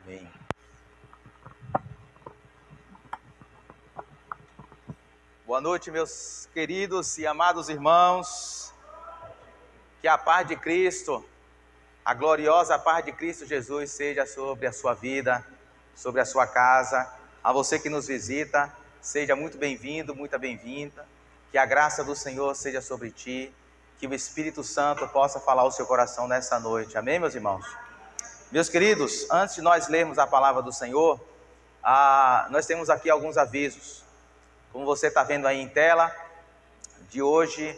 Amém. Boa noite, meus queridos e amados irmãos. Que a paz de Cristo, a gloriosa paz de Cristo Jesus seja sobre a sua vida, sobre a sua casa. A você que nos visita, seja muito bem-vindo, muito bem-vinda. Que a graça do Senhor seja sobre ti, que o Espírito Santo possa falar ao seu coração nessa noite. Amém, meus irmãos? Meus queridos, antes de nós lermos a palavra do Senhor, nós temos aqui alguns avisos. Como você está vendo aí em tela, de hoje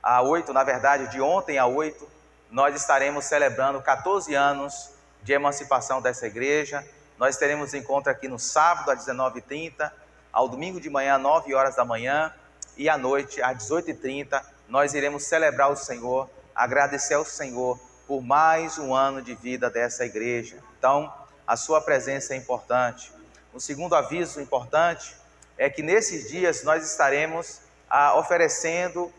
a 8, na verdade de ontem a 8, nós estaremos celebrando 14 anos de emancipação dessa igreja. Nós teremos encontro aqui no sábado às 19h30, ao domingo de manhã às 9 horas da manhã e à noite às 18h30. Nós iremos celebrar o Senhor, agradecer ao Senhor por mais um ano de vida dessa igreja. Então, a sua presença é importante. Um segundo aviso importante é que nesses dias nós estaremos oferecendo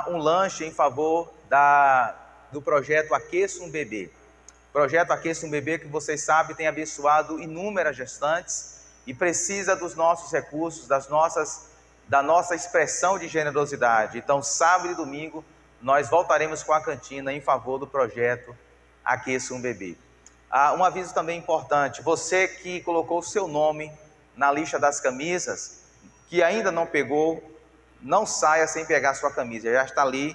um lanche em favor do projeto Aqueça um Bebê. O projeto Aqueça um Bebê, que vocês sabem, tem abençoado inúmeras gestantes e precisa dos nossos recursos, da nossa expressão de generosidade. Então, sábado e domingo, nós voltaremos com a cantina em favor do projeto Aqueça um Bebê. Um aviso também importante: você que colocou o seu nome na lista das camisas, que ainda não pegou, não saia sem pegar a sua camisa. Já está ali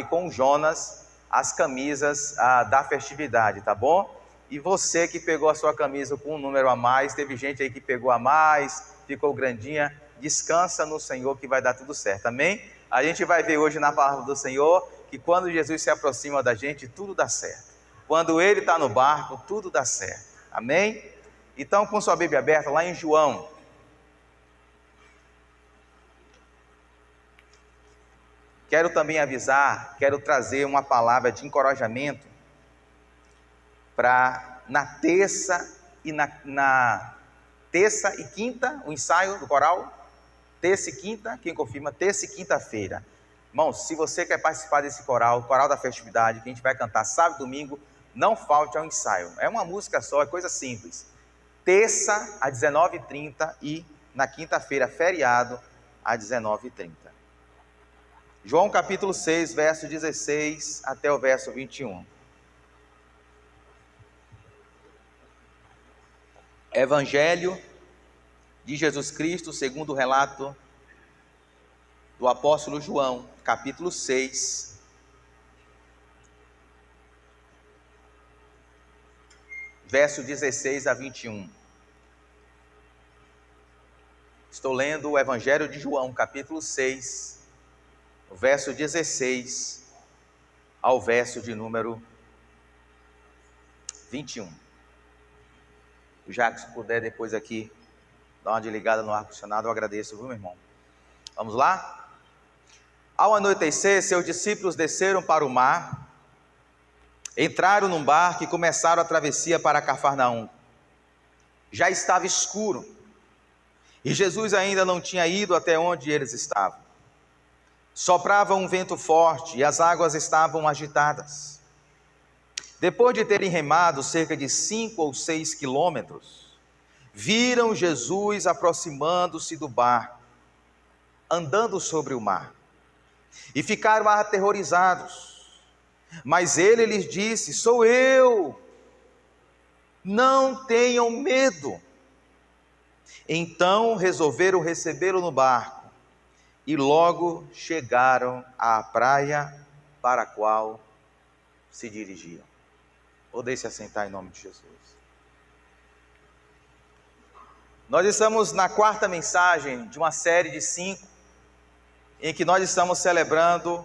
com o Jonas, as camisas da festividade, tá bom? E você que pegou a sua camisa com um número a mais, teve gente aí que pegou a mais, ficou grandinha, descansa no Senhor que vai dar tudo certo, amém? A gente vai ver hoje na palavra do Senhor que quando Jesus se aproxima da gente, tudo dá certo. Quando Ele está no barco, tudo dá certo, amém? Então, com sua Bíblia aberta, lá em João, quero também avisar, quero trazer uma palavra de encorajamento para na terça e quinta, o ensaio do coral. Terça e quinta, quem confirma? Terça e quinta-feira. Irmãos, se você quer participar desse coral, o coral da festividade, que a gente vai cantar sábado e domingo, não falte ao ensaio. É uma música só, é coisa simples. Terça às 19h30 e na quinta-feira, feriado, às 19h30. João capítulo 6, verso 16 até o verso 21. Evangelho de Jesus Cristo, segundo o relato do apóstolo João, capítulo 6, verso 16 a 21. Estou lendo o Evangelho de João, capítulo 6, o verso 16 ao verso de número 21. Já que se puder depois aqui dar uma desligada no ar-condicionado, eu agradeço, viu, meu irmão? Vamos lá? Ao anoitecer, seus discípulos desceram para o mar, entraram num barco e começaram a travessia para Cafarnaum. Já estava escuro e Jesus ainda não tinha ido até onde eles estavam. Soprava um vento forte e as águas estavam agitadas. Depois de terem remado cerca de 5 ou 6 quilômetros, viram Jesus aproximando-se do barco, andando sobre o mar, e ficaram aterrorizados. Mas ele lhes disse: sou eu, não tenham medo. Então resolveram recebê-lo no barco, e logo chegaram à praia para a qual se dirigiam. Podem se assentar em nome de Jesus. Nós estamos na quarta mensagem de uma série de 5, em que nós estamos celebrando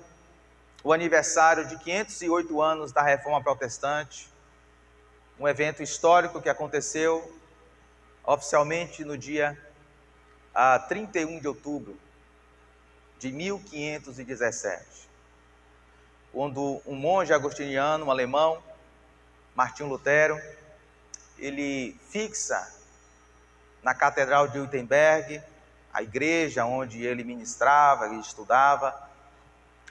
o aniversário de 508 anos da Reforma Protestante, um evento histórico que aconteceu oficialmente no dia 31 de outubro de 1517, quando um monge agostiniano, um alemão, Martinho Lutero, ele fixa na Catedral de Wittenberg, a igreja onde ele ministrava e estudava,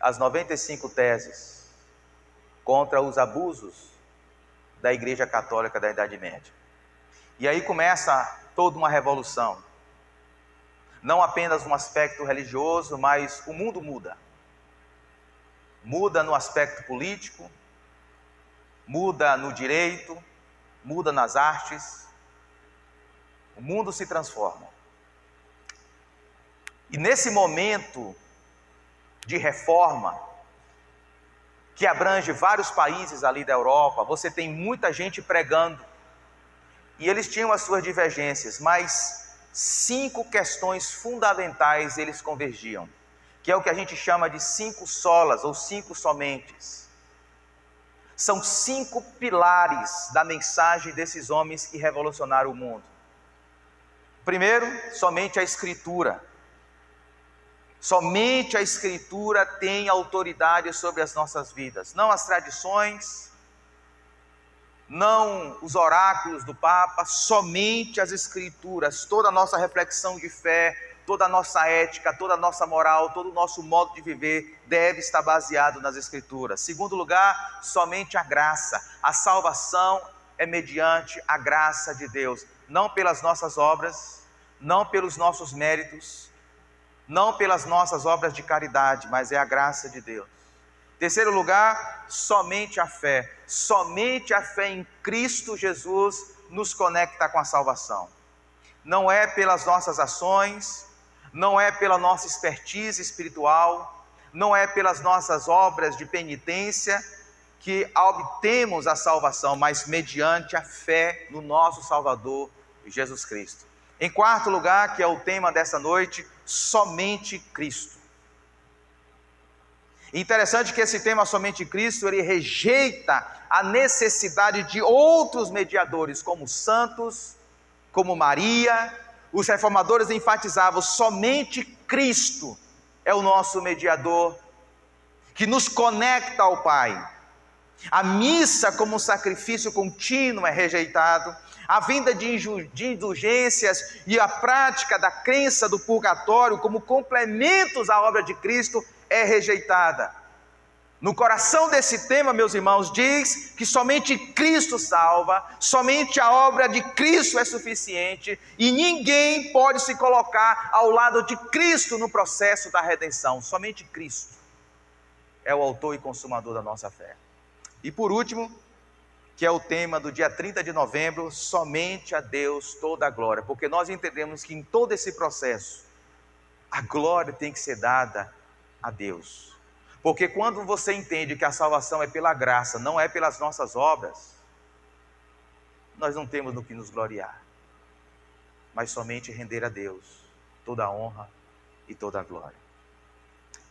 as 95 teses contra os abusos da Igreja Católica da Idade Média. E aí começa toda uma revolução. Não apenas no aspecto religioso, mas o mundo muda. Muda no aspecto político, muda no direito, muda nas artes. O mundo se transforma. E nesse momento de reforma, que abrange vários países ali da Europa, você tem muita gente pregando. E eles tinham as suas divergências, mas 5 questões fundamentais eles convergiam, que é o que a gente chama de 5 solas ou 5 somentes. São 5 pilares da mensagem desses homens que revolucionaram o mundo. Primeiro, somente a Escritura. Somente a Escritura tem autoridade sobre as nossas vidas, não as tradições, não os oráculos do Papa, somente as Escrituras. Toda a nossa reflexão de fé, toda a nossa ética, toda a nossa moral, todo o nosso modo de viver deve estar baseado nas Escrituras. Segundo lugar, somente a graça. A salvação é mediante a graça de Deus, não pelas nossas obras, não pelos nossos méritos, não pelas nossas obras de caridade, mas é a graça de Deus. Terceiro lugar, somente a fé. Somente a fé em Cristo Jesus nos conecta com a salvação. Não é pelas nossas ações, não é pela nossa expertise espiritual, não é pelas nossas obras de penitência que obtemos a salvação, mas mediante a fé no nosso Salvador, Jesus Cristo. Em quarto lugar, que é o tema dessa noite, somente Cristo. Interessante que esse tema somente Cristo, ele rejeita a necessidade de outros mediadores, como santos, como Maria. Os reformadores enfatizavam, somente Cristo é o nosso mediador, que nos conecta ao Pai. A missa como um sacrifício contínuo é rejeitado. A vinda de indulgências e a prática da crença do purgatório como complementos à obra de Cristo é rejeitada. No coração desse tema, meus irmãos, diz que somente Cristo salva, somente a obra de Cristo é suficiente e ninguém pode se colocar ao lado de Cristo no processo da redenção. Somente Cristo é o autor e consumador da nossa fé. E por último, que é o tema do dia 30 de novembro, somente a Deus toda a glória, porque nós entendemos que em todo esse processo, a glória tem que ser dada a Deus. Porque quando você entende que a salvação é pela graça, não é pelas nossas obras, nós não temos no que nos gloriar, mas somente render a Deus toda a honra e toda a glória.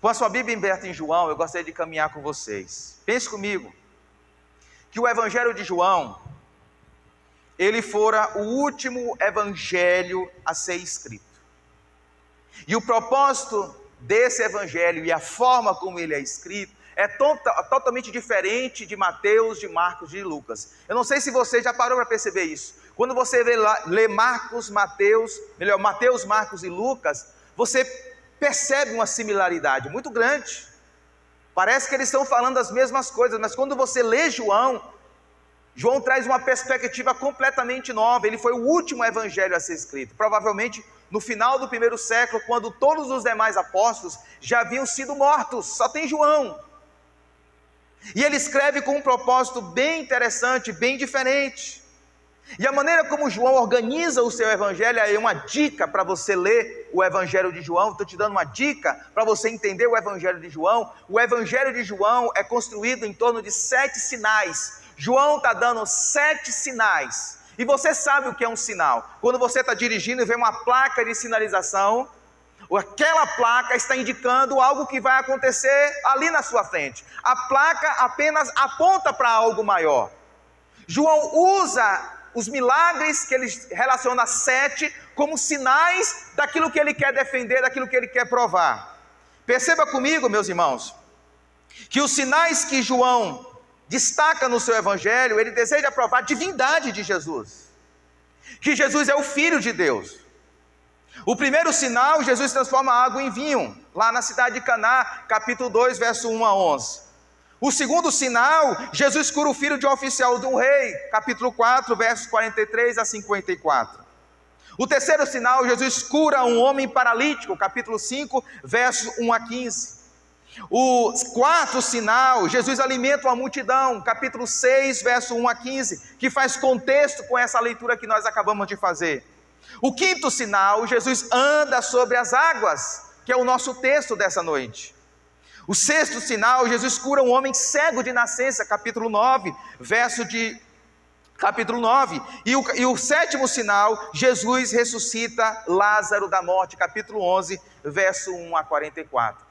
Com a sua Bíblia aberta em João, eu gostaria de caminhar com vocês. Pense comigo, que o Evangelho de João, ele fora o último evangelho a ser escrito. E o propósito desse evangelho e a forma como ele é escrito é totalmente diferente de Mateus, de Marcos e de Lucas. Eu não sei se você já parou para perceber isso. Quando você lê Marcos, Mateus, Marcos e Lucas, você percebe uma similaridade muito grande. Parece que eles estão falando as mesmas coisas, mas quando você lê João traz uma perspectiva completamente nova. Ele foi o último evangelho a ser escrito, provavelmente no final do 1º século, quando todos os demais apóstolos já haviam sido mortos, só tem João. E ele escreve com um propósito bem interessante, bem diferente. E a maneira como João organiza o seu evangelho é uma dica para você ler o evangelho de João. Estou te dando uma dica para você entender o evangelho de João. O evangelho de João é construído em torno de 7 sinais. João está dando 7 sinais. E você sabe o que é um sinal? Quando você está dirigindo e vê uma placa de sinalização, aquela placa está indicando algo que vai acontecer ali na sua frente. A placa apenas aponta para algo maior. João usa os milagres que ele relaciona a 7 como sinais daquilo que ele quer defender, daquilo que ele quer provar. Perceba comigo, meus irmãos, que os sinais que João destaca no seu evangelho, ele deseja provar a divindade de Jesus, que Jesus é o Filho de Deus. O primeiro sinal, Jesus transforma a água em vinho, lá na cidade de Caná, capítulo 2, verso 1 a 11. O segundo sinal, Jesus cura o filho de um oficial de um rei, capítulo 4, versos 43 a 54. O terceiro sinal, Jesus cura um homem paralítico, capítulo 5, versos 1 a 15. O quarto sinal, Jesus alimenta uma multidão, capítulo 6, verso 1 a 15, que faz contexto com essa leitura que nós acabamos de fazer. O quinto sinal, Jesus anda sobre as águas, que é o nosso texto dessa noite. O sexto sinal, Jesus cura um homem cego de nascença, capítulo 9, verso de capítulo 9. E o sétimo sinal, Jesus ressuscita Lázaro da morte, capítulo 11, verso 1 a 44.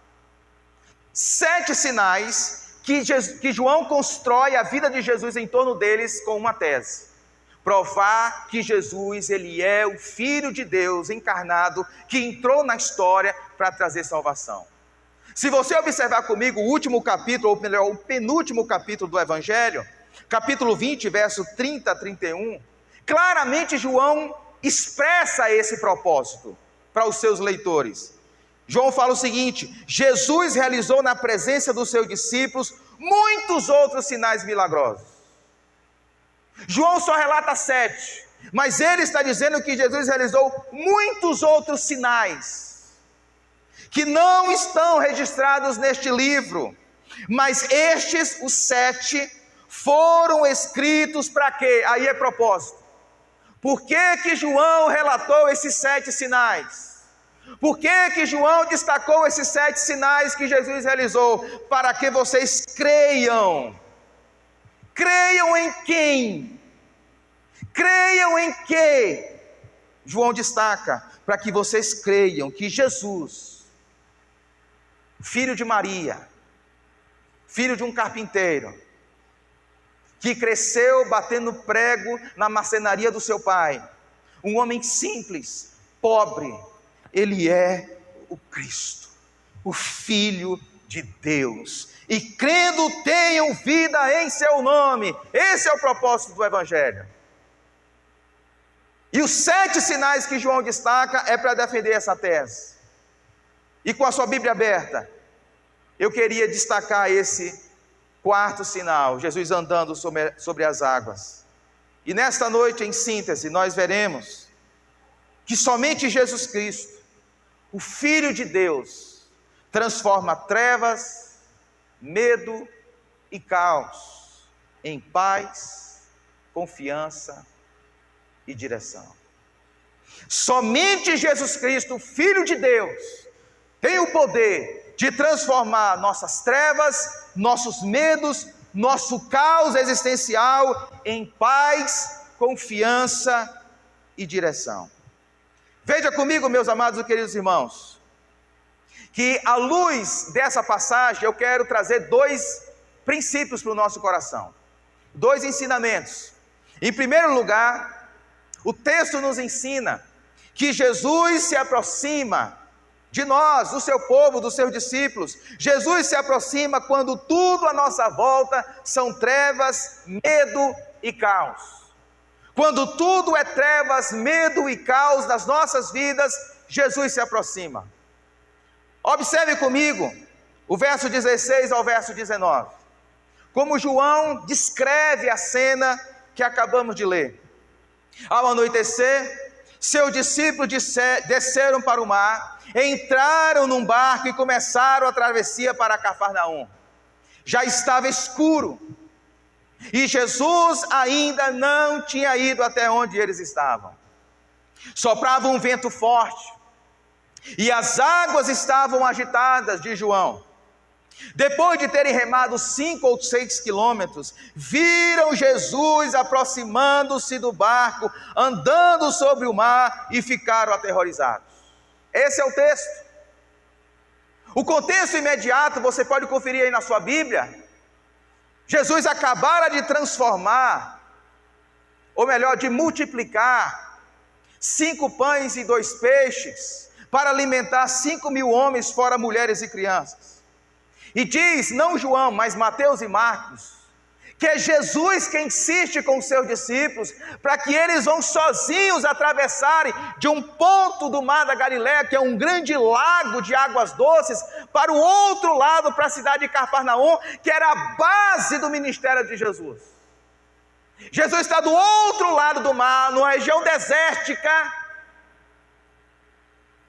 7 sinais que João constrói a vida de Jesus em torno deles com uma tese: provar que Jesus, ele é o Filho de Deus encarnado, que entrou na história para trazer salvação. Se você observar comigo o último capítulo, ou melhor, o penúltimo capítulo do Evangelho, capítulo 20, verso 30 a 31, claramente João expressa esse propósito para os seus leitores. João fala o seguinte: Jesus realizou na presença dos seus discípulos muitos outros sinais milagrosos. João só relata 7, mas ele está dizendo que Jesus realizou muitos outros sinais, que não estão registrados neste livro, mas estes, os 7, foram escritos para quê? Aí é propósito. Por que João relatou esses 7 sinais? Por que João destacou esses 7 sinais que Jesus realizou? Para que vocês creiam. Creiam em quem? Creiam em quê? João destaca, para que vocês creiam que Jesus, filho de Maria, filho de um carpinteiro, que cresceu batendo prego na marcenaria do seu pai, um homem simples, pobre, ele é o Cristo, o Filho de Deus, e crendo tenham vida em seu nome. Esse é o propósito do Evangelho. E os 7 sinais que João destaca é para defender essa tese. E com a sua Bíblia aberta, eu queria destacar esse quarto sinal, Jesus andando sobre as águas. E nesta noite, em síntese, nós veremos que somente Jesus Cristo, o Filho de Deus, transforma trevas, medo e caos em paz, confiança e direção. Somente Jesus Cristo, o Filho de Deus, tem o poder de transformar nossas trevas, nossos medos, nosso caos existencial em paz, confiança e direção. Veja comigo, meus amados e queridos irmãos, que à luz dessa passagem eu quero trazer 2 princípios para o nosso coração, 2 ensinamentos. Em primeiro lugar, o texto nos ensina que Jesus se aproxima de nós, do seu povo, dos seus discípulos. Jesus se aproxima quando tudo à nossa volta são trevas, medo e caos. Quando tudo é trevas, medo e caos nas nossas vidas, Jesus se aproxima. Observe comigo o verso 16 ao verso 19. Como João descreve a cena que acabamos de ler. Ao anoitecer, seus discípulos desceram para o mar, entraram num barco e começaram a travessia para Cafarnaum. Já estava escuro e Jesus ainda não tinha ido até onde eles estavam. Soprava um vento forte e as águas estavam agitadas, diz João. Depois de terem remado 5 ou 6 quilômetros, viram Jesus aproximando-se do barco, andando sobre o mar, e ficaram aterrorizados. Esse é o texto. O contexto imediato você pode conferir aí na sua Bíblia. Jesus acabara de transformar, ou melhor, de multiplicar 5 pães e 2 peixes para alimentar 5.000 homens, fora mulheres e crianças. E diz, não João, mas Mateus e Marcos, que é Jesus quem insiste com os seus discípulos, para que eles vão sozinhos atravessarem de um ponto do mar da Galileia, que é um grande lago de águas doces, para o outro lado, para a cidade de Cafarnaum, que era a base do ministério de Jesus. Jesus está do outro lado do mar, numa região desértica,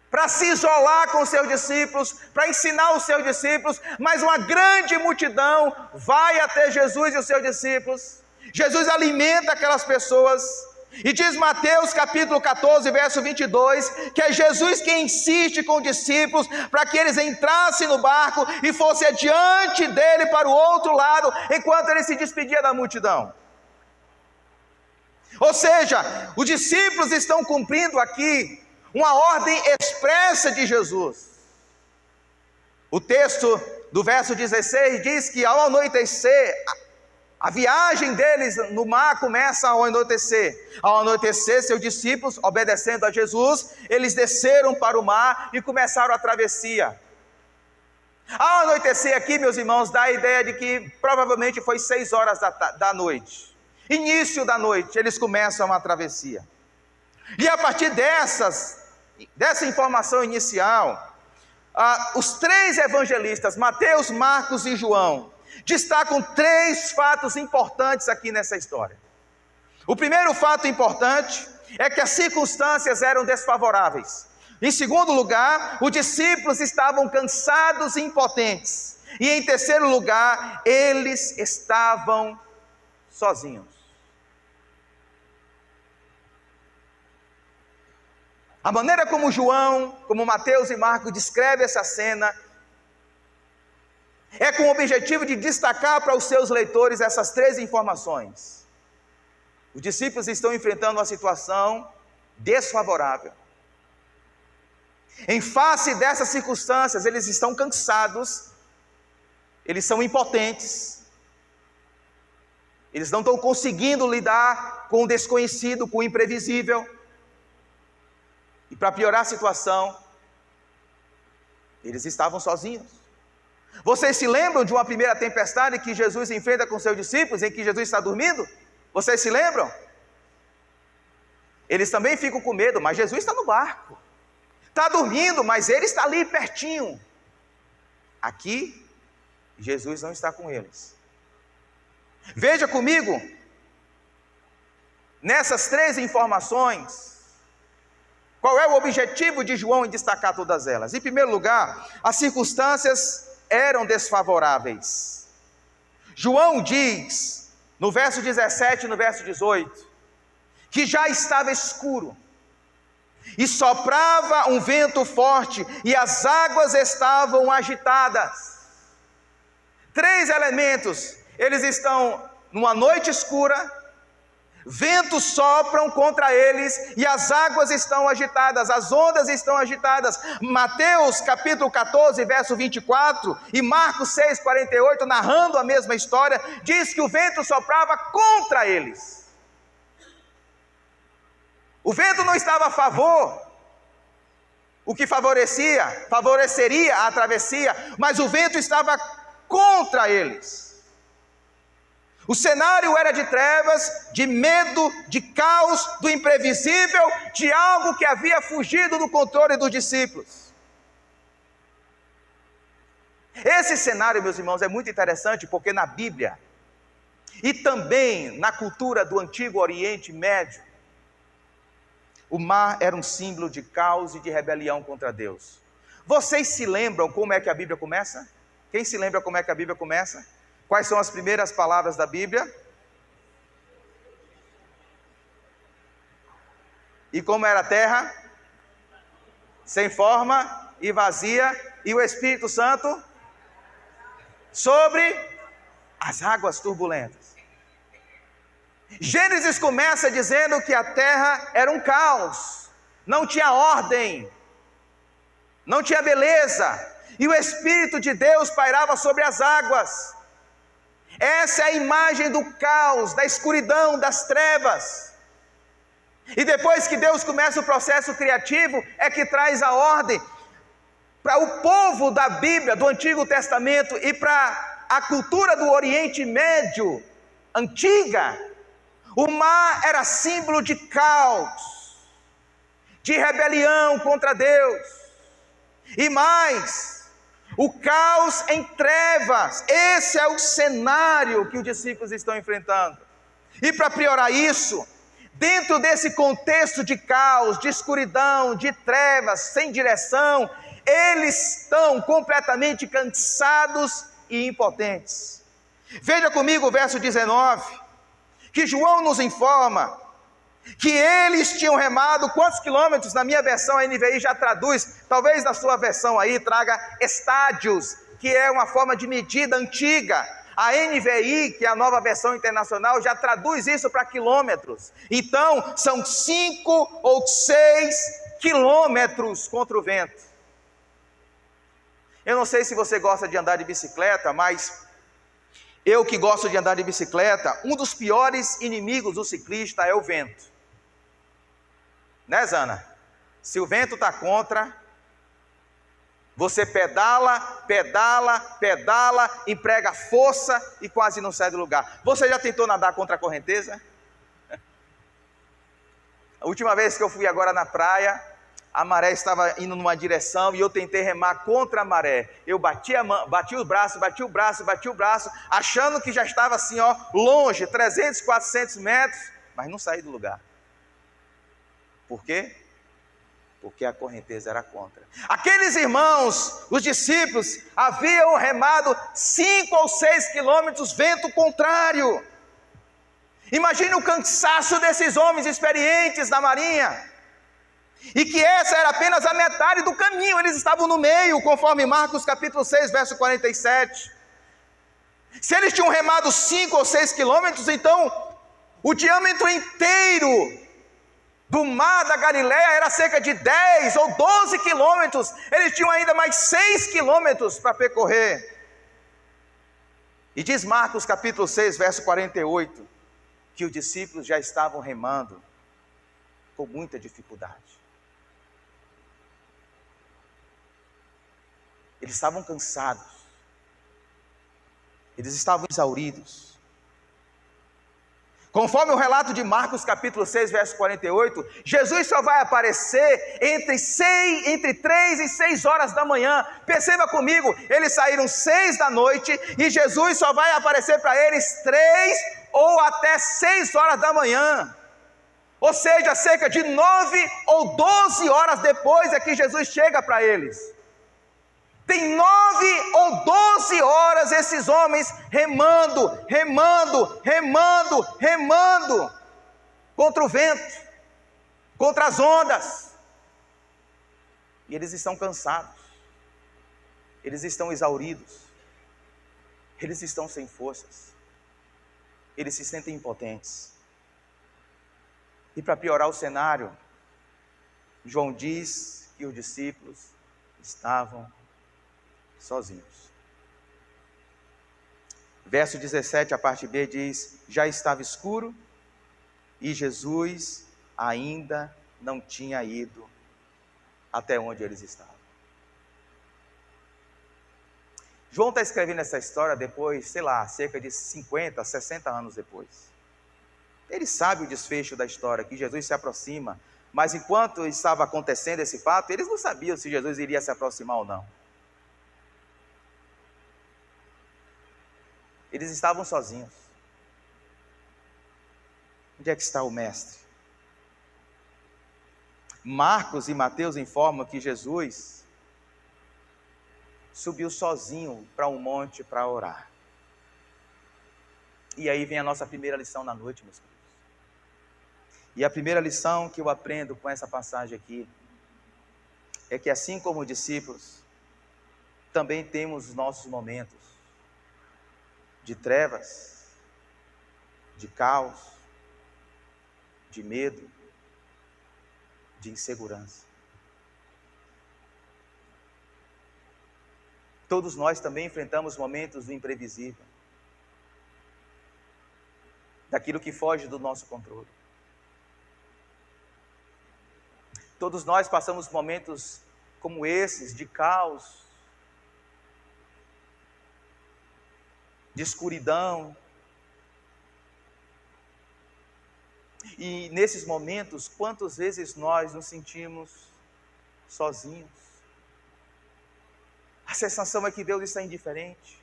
para se isolar com os seus discípulos, para ensinar os seus discípulos, mas uma grande multidão vai até Jesus e os seus discípulos. Jesus alimenta aquelas pessoas, e diz Mateus capítulo 14, verso 22, que é Jesus quem insiste com os discípulos, para que eles entrassem no barco e fossem adiante dele para o outro lado, enquanto ele se despedia da multidão. Ou seja, os discípulos estão cumprindo aqui uma ordem expressa de Jesus. O texto do verso 16 diz que ao anoitecer, a viagem deles no mar começa ao anoitecer. Ao anoitecer, seus discípulos, obedecendo a Jesus, eles desceram para o mar e começaram a travessia. Ao anoitecer aqui, meus irmãos, dá a ideia de que provavelmente foi 6 horas da noite. Início da noite, eles começam a travessia. E a partir dessa informação inicial, os 3 evangelistas, Mateus, Marcos e João, destacam 3 fatos importantes aqui nessa história. O primeiro fato importante é que as circunstâncias eram desfavoráveis. Em segundo lugar, os discípulos estavam cansados e impotentes. E em terceiro lugar, eles estavam sozinhos. A maneira como João, como Mateus e Marcos descrevem essa cena, é com o objetivo de destacar para os seus leitores essas 3 informações. Os discípulos estão enfrentando uma situação desfavorável. Em face dessas circunstâncias, eles estão cansados, eles são impotentes, eles não estão conseguindo lidar com o desconhecido, com o imprevisível. E para piorar a situação, eles estavam sozinhos. Vocês se lembram de uma primeira tempestade que Jesus enfrenta com seus discípulos, em que Jesus está dormindo? Vocês se lembram? Eles também ficam com medo, mas Jesus está no barco. Está dormindo, mas ele está ali pertinho. Aqui, Jesus não está com eles. Veja comigo, nessas 3 informações, qual é o objetivo de João em destacar todas elas? Em primeiro lugar, as circunstâncias eram desfavoráveis. João diz, no verso 17 e no verso 18, que já estava escuro, e soprava um vento forte, e as águas estavam agitadas. 3 elementos, eles estão numa noite escura, ventos sopram contra eles e as águas estão agitadas, as ondas estão agitadas. Mateus capítulo 14, verso 24 e Marcos 6, 48, narrando a mesma história, diz que o vento soprava contra eles. O vento não estava a favor, o que favoreceria a travessia, mas o vento estava contra eles. O cenário era de trevas, de medo, de caos, do imprevisível, de algo que havia fugido do controle dos discípulos. Esse cenário, meus irmãos, é muito interessante porque na Bíblia e também na cultura do Antigo Oriente Médio, o mar era um símbolo de caos e de rebelião contra Deus. Vocês se lembram como é que a Bíblia começa? Quem se lembra como é que a Bíblia começa? Quais são as primeiras palavras da Bíblia? E como era a terra? Sem forma e vazia, e o Espírito Santo sobre as águas turbulentas. Gênesis começa dizendo que a terra era um caos, não tinha ordem, não tinha beleza, e o Espírito de Deus pairava sobre as águas. Essa é a imagem do caos, da escuridão, das trevas. E depois que Deus começa o processo criativo, é que traz a ordem para o povo da Bíblia, do Antigo Testamento, e para a cultura do Oriente Médio. antiga, o mar era símbolo de caos, de rebelião contra Deus. E mais, o caos em trevas. Esse é o cenário que os discípulos estão enfrentando. E para piorar isso, dentro desse contexto de caos, de escuridão, de trevas, sem direção, eles estão completamente cansados e impotentes. Veja comigo o verso 19, que João nos informa que eles tinham remado quantos quilômetros? Na minha versão a NVI já traduz, talvez na sua versão aí traga estádios, que é uma forma de medida antiga. A NVI, que é a nova versão internacional, já traduz isso para quilômetros. Então são 5 ou 6 quilômetros contra o vento. Eu não sei se você gosta de andar de bicicleta, mas eu que gosto de andar de bicicleta, um dos piores inimigos do ciclista é o vento. Né, Zana? Se o vento está contra, você pedala, pedala, pedala, emprega força e quase não sai do lugar. Você já tentou nadar contra a correnteza? A última vez que eu fui agora na praia, a maré estava indo numa direção e eu tentei remar contra a maré. Eu bati o braço, achando que já estava assim, ó, longe, 300, 400 metros, mas não saí do lugar. Por quê? Porque a correnteza era contra. Aqueles irmãos, os discípulos, haviam remado 5 ou 6 quilômetros, vento contrário. Imagine o cansaço desses homens experientes na marinha. E que essa era apenas a metade do caminho, eles estavam no meio, conforme Marcos capítulo 6, verso 47. Se eles tinham remado 5 ou 6 quilômetros, então o diâmetro inteiro do mar da Galileia era cerca de 10 ou 12 quilômetros. Eles tinham ainda mais 6 quilômetros para percorrer. E diz Marcos capítulo 6, verso 48, que os discípulos já estavam remando com muita dificuldade. Eles estavam cansados, eles estavam exauridos. Conforme o relato de Marcos capítulo 6, verso 48, Jesus só vai aparecer entre 3 e 6 horas da manhã. Perceba comigo, eles saíram 6 da noite e Jesus só vai aparecer para eles 3 ou até 6 horas da manhã. Ou seja, cerca de 9 ou 12 horas depois é que Jesus chega para eles. Tem 9 ou 12 horas esses homens remando contra o vento, contra as ondas. E eles estão cansados, eles estão exauridos, eles estão sem forças, eles se sentem impotentes. E para piorar o cenário, João diz que os discípulos estavam sozinhos. Verso 17, a parte B diz: já estava escuro e Jesus ainda não tinha ido até onde eles estavam. João está escrevendo essa história depois, sei lá, cerca de 50, 60 anos depois. Ele sabe o desfecho da história, que Jesus se aproxima, mas enquanto estava acontecendo esse fato, eles não sabiam se Jesus iria se aproximar ou não. Eles estavam sozinhos. Onde é que está o mestre? Marcos e Mateus informam que Jesus subiu sozinho para um monte para orar. E aí vem a nossa primeira lição na noite, meus queridos. E a primeira lição que eu aprendo com essa passagem aqui é que, assim como os discípulos, também temos os nossos momentos de trevas, de caos, de medo, de insegurança. Todos nós também enfrentamos momentos do imprevisível, daquilo que foge do nosso controle. Todos nós passamos momentos como esses, de caos, de escuridão, E nesses momentos, quantas vezes nós nos sentimos sozinhos? A sensação é que Deus está indiferente.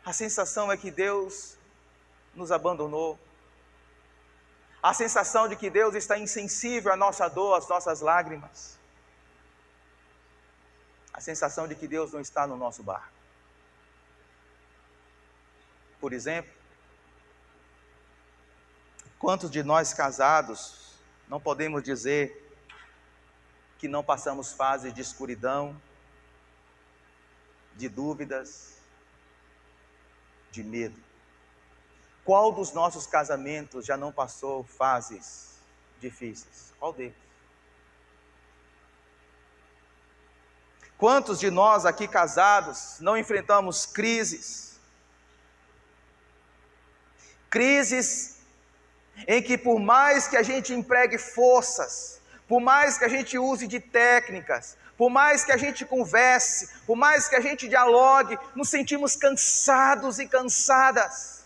A sensação é que Deus nos abandonou. A sensação de que Deus está insensível à nossa dor, às nossas lágrimas. A sensação de que Deus não está no nosso barco. Por exemplo, quantos de nós casados não podemos dizer que não passamos fases de escuridão, de dúvidas, de medo? Qual dos nossos casamentos já não passou fases difíceis? Qual deles? Quantos de nós aqui casados não enfrentamos crises? Crises em que, por mais que a gente empregue forças, por mais que a gente use de técnicas, por mais que a gente converse, por mais que a gente dialogue, nos sentimos cansados e cansadas.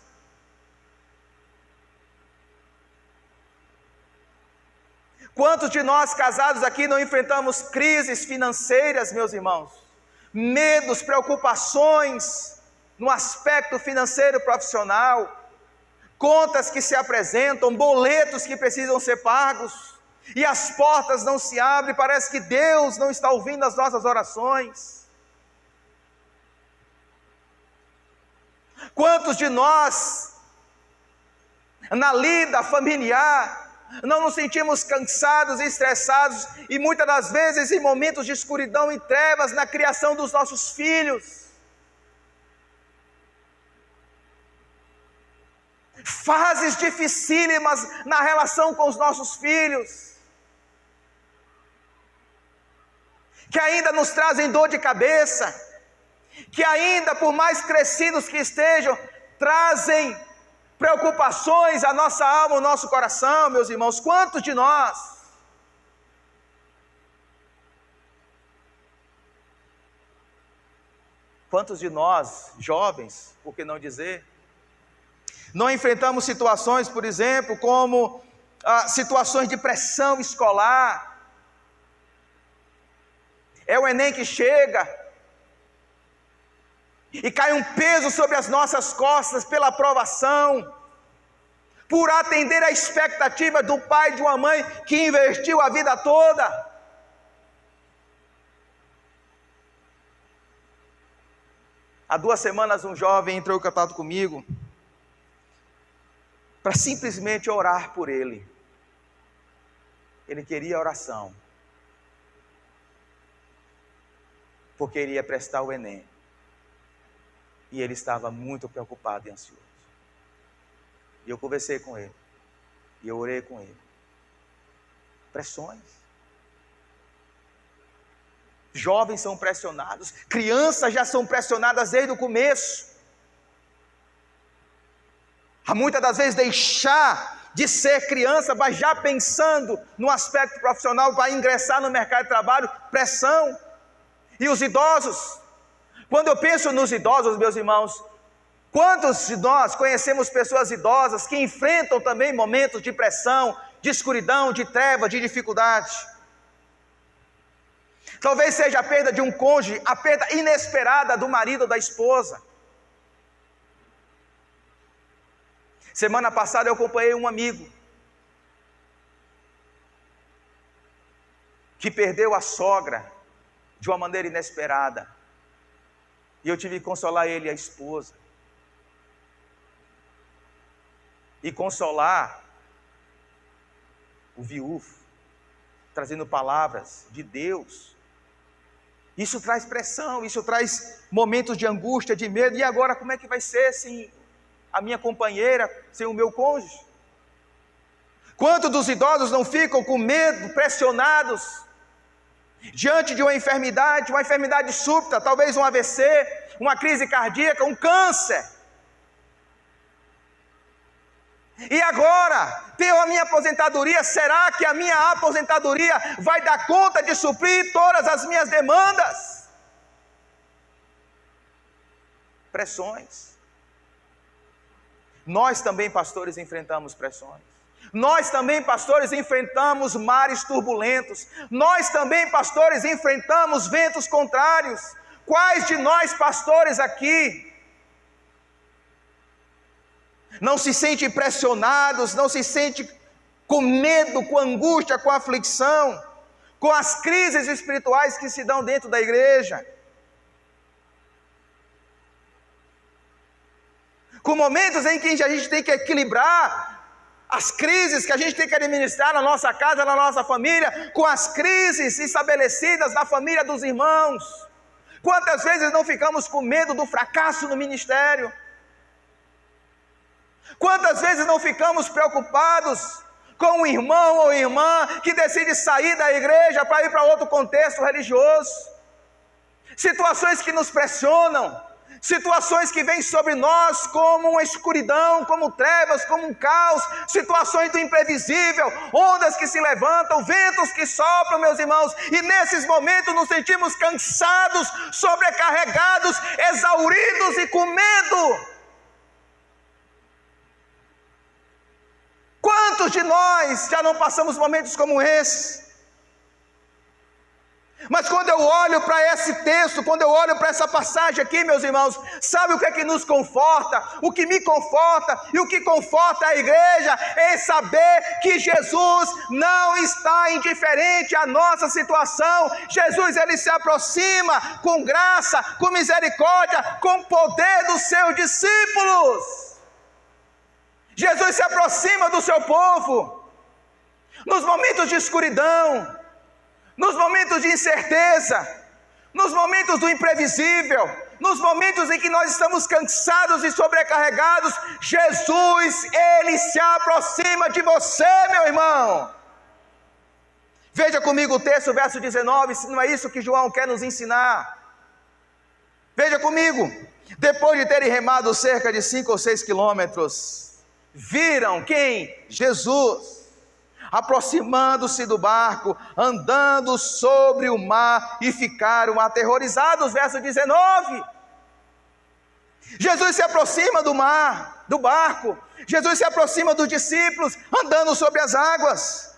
Quantos de nós casados aqui não enfrentamos crises financeiras, meus irmãos? Medos, preocupações no aspecto financeiro profissional, contas que se apresentam, boletos que precisam ser pagos, e as portas não se abrem, parece que Deus não está ouvindo as nossas orações. Quantos de nós, na lida familiar, não nos sentimos cansados e estressados, e muitas das vezes em momentos de escuridão e trevas na criação dos nossos filhos? Fases dificílimas na relação com os nossos filhos, que ainda nos trazem dor de cabeça, que ainda, por mais crescidos que estejam, trazem preocupações à nossa alma, ao nosso coração, meus irmãos. Quantos de nós? Quantos de nós, jovens, por que não dizer, não enfrentamos situações, por exemplo, como situações de pressão escolar? É o Enem que chega, e cai um peso sobre as nossas costas pela aprovação, por atender à expectativa do pai e de uma mãe que investiu a vida toda. Há 2 semanas um jovem entrou em contato comigo, para simplesmente orar por ele. Ele queria oração, porque ele ia prestar o Enem, e ele estava muito preocupado e ansioso. E eu conversei com ele, e eu orei com ele. Pressões. Jovens são pressionados, crianças já são pressionadas desde o começo. Há muitas das vezes deixar de ser criança, vai já pensando no aspecto profissional, vai ingressar no mercado de trabalho, pressão. E os idosos, quando eu penso nos idosos, meus irmãos, quantos de nós conhecemos pessoas idosas que enfrentam também momentos de pressão, de escuridão, de treva, de dificuldade? Talvez seja a perda de um cônjuge, a perda inesperada do marido ou da esposa. Semana passada eu acompanhei um amigo que perdeu a sogra de uma maneira inesperada, e eu tive que consolar ele e a esposa, e consolar o viúvo, trazendo palavras de Deus. Isso traz pressão, isso traz momentos de angústia, de medo. E agora como é que vai ser sem a minha companheira, sem o meu cônjuge? Quantos dos idosos não ficam com medo, pressionados, diante de uma enfermidade súbita, talvez um AVC, uma crise cardíaca, um câncer? E agora, tenho a minha aposentadoria, será que a minha aposentadoria vai dar conta de suprir todas as minhas demandas? Pressões. Nós também, pastores, enfrentamos pressões. Nós também, pastores, enfrentamos mares turbulentos. Nós também, pastores, enfrentamos ventos contrários. Quais de nós, pastores, aqui não se sente pressionados, não se sente com medo, com angústia, com aflição, com as crises espirituais que se dão dentro da igreja? Com momentos em que a gente tem que equilibrar as crises que a gente tem que administrar na nossa casa, na nossa família, com as crises estabelecidas na família dos irmãos. Quantas vezes não ficamos com medo do fracasso no ministério? Quantas vezes não ficamos preocupados com um irmão ou irmã que decide sair da igreja para ir para outro contexto religioso? Situações que nos pressionam, situações que vêm sobre nós como uma escuridão, como trevas, como um caos, situações do imprevisível, ondas que se levantam, ventos que sopram, meus irmãos, e nesses momentos nos sentimos cansados, sobrecarregados, exauridos e com medo. Quantos de nós já não passamos momentos como esse? Mas quando eu olho para esse texto, quando eu olho para essa passagem aqui, meus irmãos, sabe o que é que nos conforta? O que me conforta e o que conforta a igreja é saber que Jesus não está indiferente à nossa situação. Jesus, ele se aproxima com graça, com misericórdia, com poder dos seus discípulos. Jesus se aproxima do seu povo nos momentos de escuridão, nos momentos de incerteza, nos momentos do imprevisível, nos momentos em que nós estamos cansados e sobrecarregados. Jesus, ele se aproxima de você, meu irmão. Veja comigo o texto, verso 19, se não é isso que João quer nos ensinar. Veja comigo: depois de terem remado cerca de 5 ou 6 quilômetros, viram quem? Jesus, aproximando-se do barco, andando sobre o mar, e ficaram aterrorizados. Verso 19. Jesus se aproxima do mar, do barco. Jesus se aproxima dos discípulos, andando sobre as águas.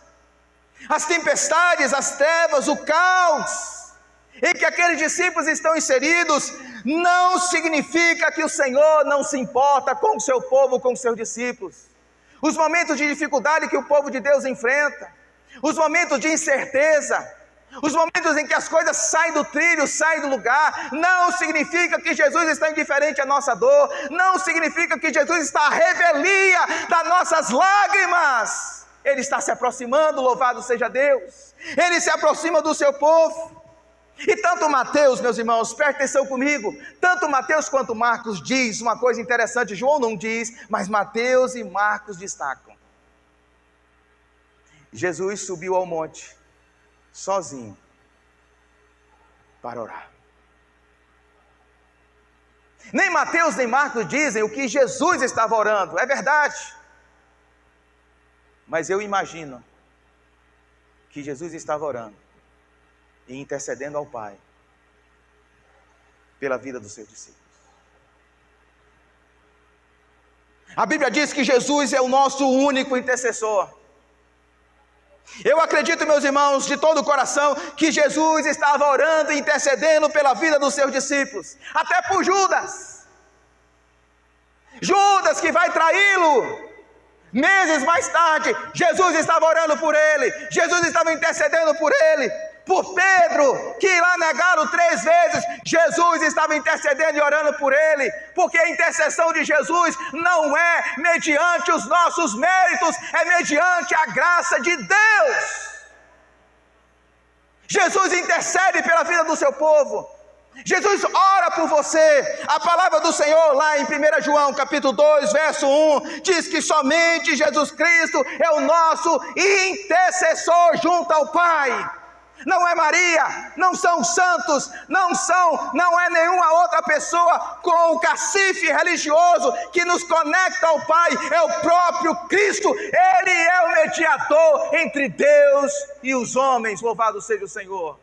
As tempestades, as trevas, o caos em que aqueles discípulos estão inseridos, não significa que o Senhor não se importa com o seu povo, com os seus discípulos. Os momentos de dificuldade que o povo de Deus enfrenta, os momentos de incerteza, os momentos em que as coisas saem do trilho, saem do lugar, não significa que Jesus está indiferente à nossa dor, não significa que Jesus está à revelia das nossas lágrimas. Ele está se aproximando, louvado seja Deus. Ele se aproxima do seu povo. E tanto Mateus, meus irmãos, presta atenção comigo, tanto Mateus quanto Marcos diz uma coisa interessante. João não diz, mas Mateus e Marcos destacam. Jesus subiu ao monte, sozinho, para orar. Nem Mateus nem Marcos dizem o que Jesus estava orando, é verdade. Mas eu imagino que Jesus estava orando e intercedendo ao Pai pela vida dos seus discípulos. A Bíblia diz que Jesus é o nosso único intercessor. Eu acredito, meus irmãos, de todo o coração, que Jesus estava orando e intercedendo pela vida dos seus discípulos, até por Judas. Judas que vai traí-lo. Meses mais tarde, Jesus estava orando por ele, Jesus estava intercedendo por ele. Por Pedro, que lá negaram 3 vezes, Jesus estava intercedendo e orando por ele, porque a intercessão de Jesus não é mediante os nossos méritos, é mediante a graça de Deus. Jesus intercede pela vida do seu povo. Jesus ora por você. A palavra do Senhor lá em 1 João capítulo 2, verso 1, diz que somente Jesus Cristo é o nosso intercessor junto ao Pai. Não é Maria, não são santos, não é nenhuma outra pessoa com o cacife religioso que nos conecta ao Pai, é o próprio Cristo. Ele é o mediador entre Deus e os homens, louvado seja o Senhor.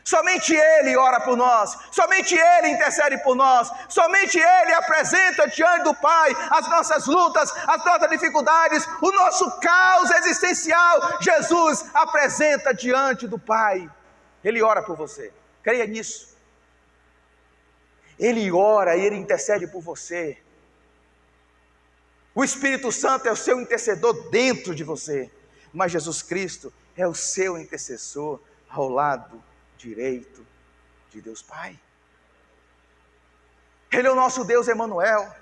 Somente Ele ora por nós, somente Ele intercede por nós, somente Ele apresenta diante do Pai as nossas lutas, as nossas dificuldades, o nosso caos existencial. Jesus apresenta diante do Pai. Ele ora por você, creia nisso. Ele ora e Ele intercede por você. O Espírito Santo é o seu intercedor dentro de você, mas Jesus Cristo é o seu intercessor ao lado direito de Deus Pai. Ele é o nosso Deus Emanuel.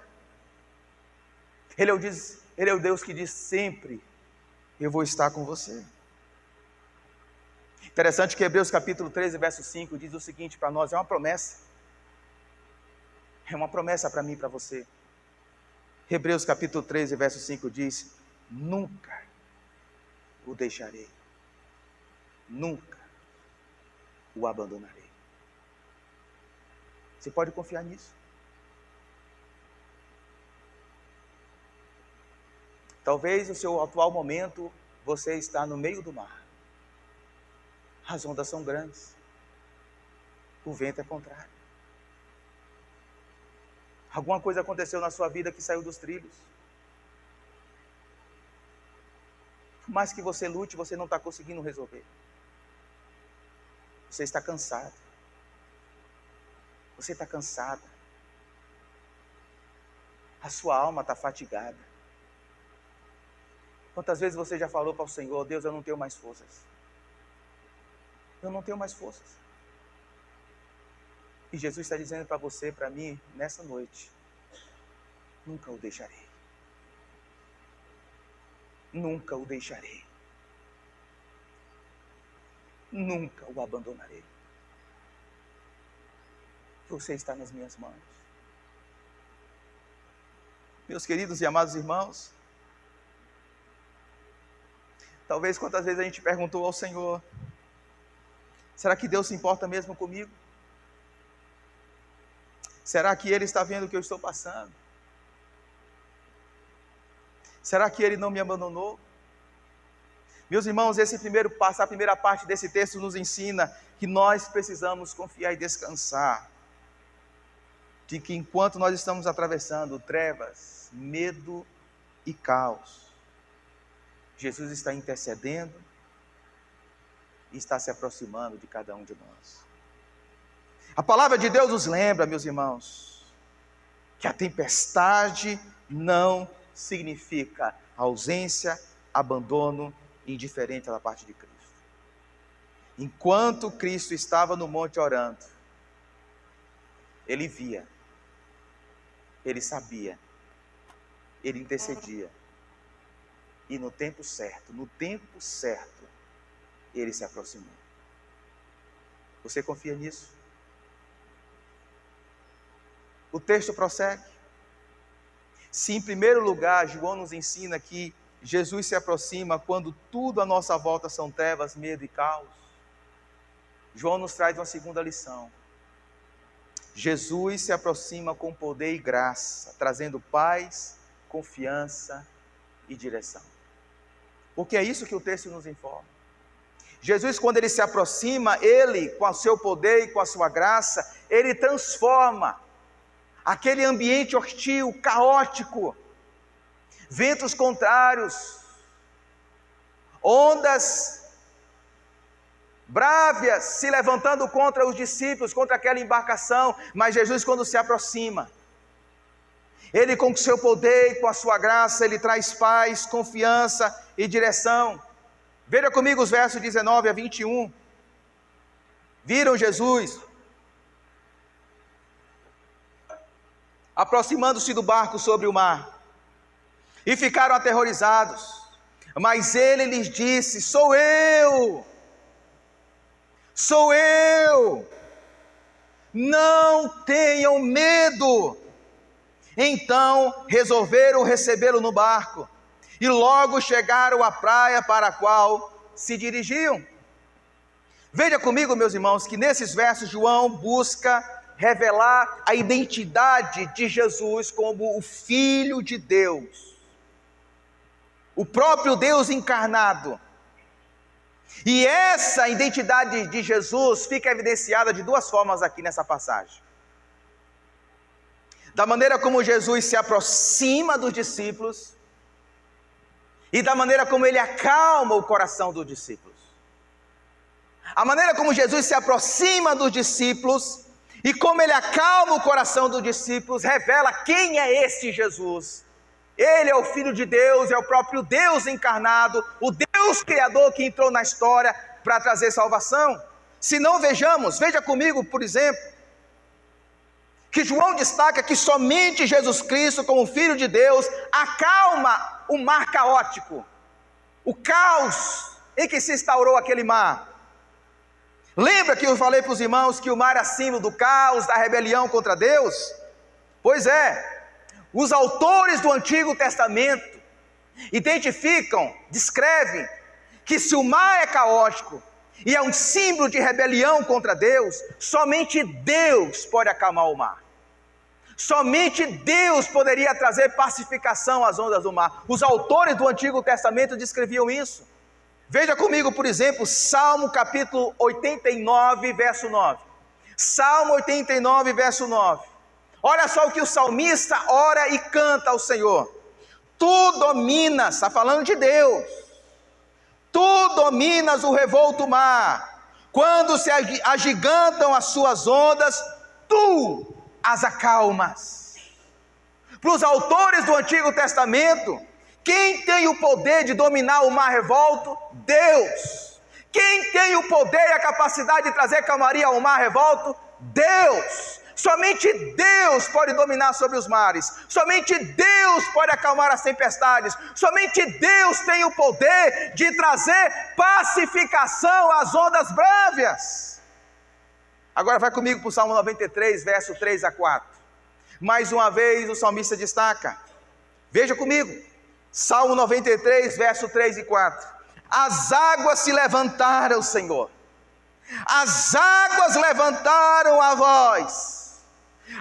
Ele é o Deus que diz sempre: eu vou estar com você. Interessante que Hebreus capítulo 13, verso 5 diz o seguinte para nós, é uma promessa. É uma promessa para mim e para você. Hebreus capítulo 13, verso 5 diz: nunca o deixarei, nunca o abandonarei. Você pode confiar nisso? Talvez no seu atual momento você está no meio do mar. As ondas são grandes. O vento é contrário. Alguma coisa aconteceu na sua vida que saiu dos trilhos. Por mais que você lute, você não está conseguindo resolver. Você está cansado. Você está cansada. A sua alma está fatigada. Quantas vezes você já falou para o Senhor: Deus, eu não tenho mais forças. Eu não tenho mais forças. E Jesus está dizendo para você, para mim, nessa noite: nunca o deixarei. Nunca o deixarei. Nunca o abandonarei. Você está nas minhas mãos. Meus queridos e amados irmãos, talvez quantas vezes a gente perguntou ao Senhor: será que Deus se importa mesmo comigo? Será que Ele está vendo o que eu estou passando? Será que Ele não me abandonou? Meus irmãos, esse primeiro passo, a primeira parte desse texto nos ensina que nós precisamos confiar e descansar de que enquanto nós estamos atravessando trevas, medo e caos, Jesus está intercedendo e está se aproximando de cada um de nós. A palavra de Deus nos lembra, meus irmãos, que a tempestade não significa ausência, abandono e indiferente da parte de Cristo. Enquanto Cristo estava no monte orando, Ele via, Ele sabia, Ele intercedia. E no tempo certo, Ele se aproximou. Você confia nisso? O texto prossegue. Se em primeiro lugar, João nos ensina que Jesus se aproxima quando tudo à nossa volta são trevas, medo e caos, João nos traz uma segunda lição. Jesus se aproxima com poder e graça, trazendo paz, confiança e direção. Porque é isso que o texto nos informa. Jesus, quando Ele se aproxima, Ele, com o seu poder e com a sua graça, Ele transforma aquele ambiente hostil, caótico, ventos contrários, ondas brávias se levantando contra os discípulos, contra aquela embarcação. Mas Jesus, quando se aproxima, Ele, com o seu poder e com a sua graça, Ele traz paz, confiança e direção. Veja comigo os versos 19 a 21. Viram Jesus aproximando-se do barco sobre o mar, e ficaram aterrorizados. Mas Ele lhes disse: sou eu, não tenham medo. Então resolveram recebê-lo no barco, e logo chegaram à praia para a qual se dirigiam. Veja comigo, meus irmãos, que nesses versos João busca revelar a identidade de Jesus como o Filho de Deus, o próprio Deus encarnado. E essa identidade de Jesus fica evidenciada de duas formas aqui nessa passagem. Da maneira como Jesus se aproxima dos discípulos e da maneira como ele acalma o coração dos discípulos. A maneira como Jesus se aproxima dos discípulos e como ele acalma o coração dos discípulos revela quem é este Jesus. Ele é o Filho de Deus, é o próprio Deus encarnado, o Deus Criador que entrou na história para trazer salvação. Se não veja comigo, por exemplo, que João destaca que somente Jesus Cristo, como Filho de Deus, acalma o mar caótico, o caos em que se instaurou aquele mar. Lembra que eu falei para os irmãos que o mar era símbolo do caos, da rebelião contra Deus? Pois é, os autores do Antigo Testamento descrevem que se o mar é caótico e é um símbolo de rebelião contra Deus, somente Deus pode acalmar o mar. Somente Deus poderia trazer pacificação às ondas do mar. Os autores do Antigo Testamento descreviam isso. Veja comigo, por exemplo, Salmo capítulo 89, verso 9. Salmo 89, verso 9. Olha só o que o salmista ora e canta ao Senhor. Tu dominas, está falando de Deus. Tu dominas o revolto mar. Quando se agigantam as suas ondas, tu as acalmas. Para os autores do Antigo Testamento, quem tem o poder de dominar o mar revolto? Deus. Quem tem o poder e a capacidade de trazer calmaria ao mar revolto? Deus. Somente Deus pode dominar sobre os mares. Somente Deus pode acalmar as tempestades. Somente Deus tem o poder de trazer pacificação às ondas brávias. Agora vai comigo para o Salmo 93, verso 3 a 4. Mais uma vez o salmista destaca. Veja comigo. Salmo 93, verso 3 e 4. As águas se levantaram, Senhor. As águas levantaram a voz.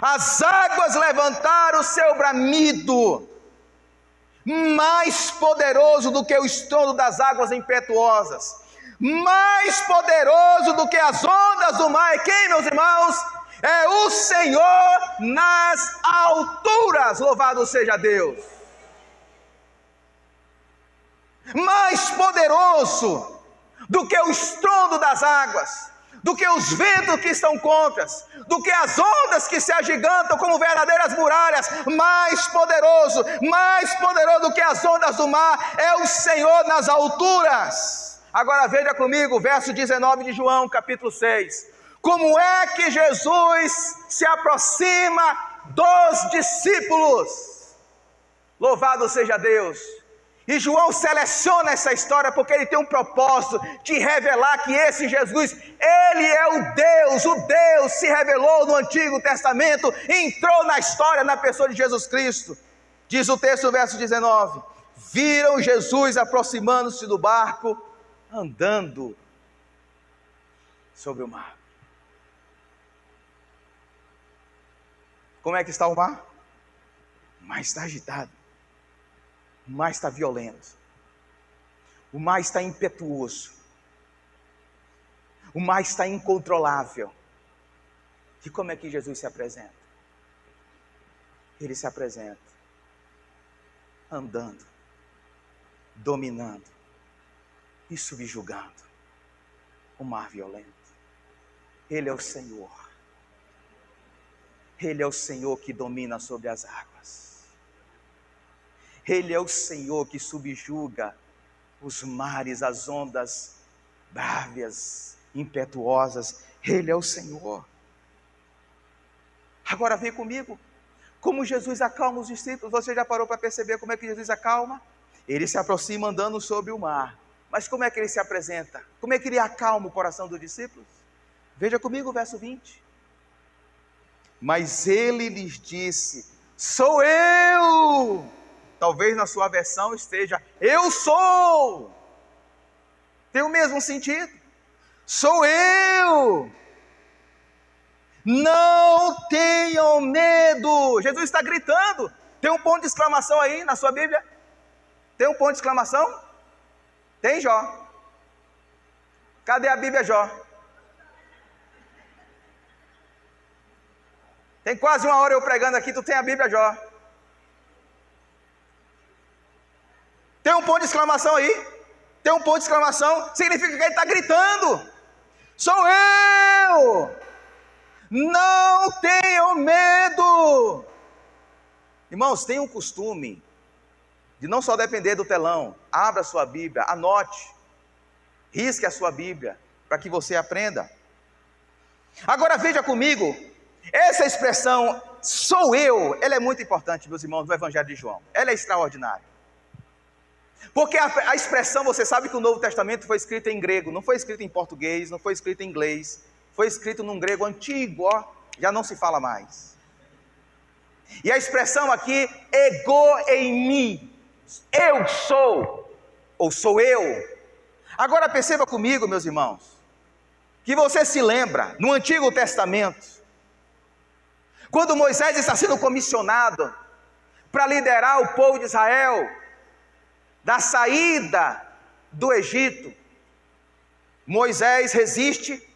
As águas levantaram o seu bramido. Mais poderoso do que o estrondo das águas impetuosas. Mais poderoso do que as ondas do mar. É quem, meus irmãos? É o Senhor nas alturas. Louvado seja Deus. Mais poderoso do que o estrondo das águas, do que os ventos que estão contra, do que as ondas que se agigantam como verdadeiras muralhas. Mais poderoso do que as ondas do mar é o Senhor nas alturas. Agora veja comigo o verso 19 de João, capítulo 6. Como é que Jesus se aproxima dos discípulos? Louvado seja Deus. E João seleciona essa história porque ele tem um propósito de revelar que esse Jesus, ele é o Deus se revelou no Antigo Testamento, entrou na história na pessoa de Jesus Cristo. Diz o texto, verso 19: viram Jesus aproximando-se do barco, andando sobre o mar. Como é que está o mar? O mar está agitado. O mar está violento. O mar está impetuoso. O mar está incontrolável. E como é que Jesus se apresenta? Ele se apresenta andando, dominando e subjugando o mar violento. Ele é o Senhor. Ele é o Senhor que domina sobre as águas. Ele é o Senhor que subjuga os mares, as ondas brávias, impetuosas. Ele é o Senhor. Agora vem comigo, como Jesus acalma os discípulos. Você já parou para perceber como é que Jesus acalma? Ele se aproxima andando sobre o mar. Mas como é que ele se apresenta? Como é que ele acalma o coração dos discípulos? Veja comigo o verso 20. Mas ele lhes disse: sou eu. Talvez na sua versão esteja: eu sou. Tem o mesmo sentido. Sou eu. Não tenham medo. Jesus está gritando. Tem um ponto de exclamação aí na sua Bíblia? Tem um ponto de exclamação? Tem, Jó. Cadê a Bíblia Jó? Tem quase uma hora eu pregando aqui, tu tem a Bíblia Jó. Tem um ponto de exclamação aí. Tem um ponto de exclamação. Significa que ele está gritando. Sou eu. Não tenham medo. Irmãos, tenham um costume de não só depender do telão. Abra a sua Bíblia, anote. Risque a sua Bíblia, para que você aprenda. Agora veja comigo. Essa expressão, sou eu, ela é muito importante, meus irmãos, no Evangelho de João. Ela é extraordinária. Porque a expressão, você sabe que o Novo Testamento foi escrito em grego, não foi escrito em português, não foi escrito em inglês, foi escrito num grego antigo, ó, já não se fala mais. E a expressão aqui, ego em mim, eu sou, ou sou eu. Agora perceba comigo, meus irmãos, que você se lembra, no Antigo Testamento, quando Moisés está sendo comissionado para liderar o povo de Israel da saída do Egito, Moisés resiste,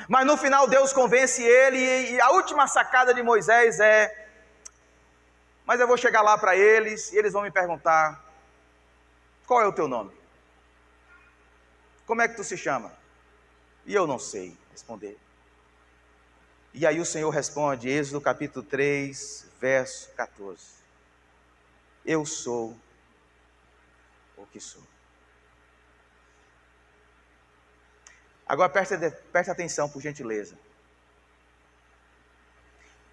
mas no final Deus convence ele, e a última sacada de Moisés é: mas eu vou chegar lá para eles, e eles vão me perguntar, qual é o teu nome? Como é que tu se chama? E eu não sei responder. E aí o Senhor responde, Êxodo capítulo 3, verso 14. Eu sou o que sou. Agora preste atenção, por gentileza.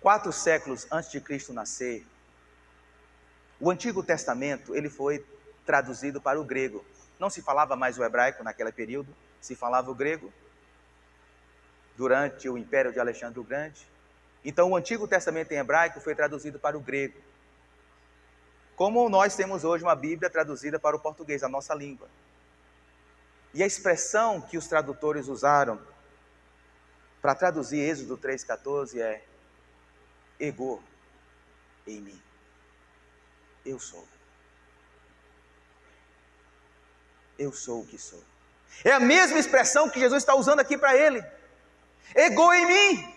4 séculos antes de Cristo nascer, o Antigo Testamento ele foi traduzido para o grego. Não se falava mais o hebraico naquele período, se falava o grego, durante o Império de Alexandre o Grande. Então o Antigo Testamento em hebraico foi traduzido para o grego. Como nós temos hoje uma Bíblia traduzida para o português, a nossa língua. E a expressão que os tradutores usaram para traduzir Êxodo 3,14 é ego em mim. Eu sou. Eu sou o que sou. É a mesma expressão que Jesus está usando aqui para ele. Ego em mim.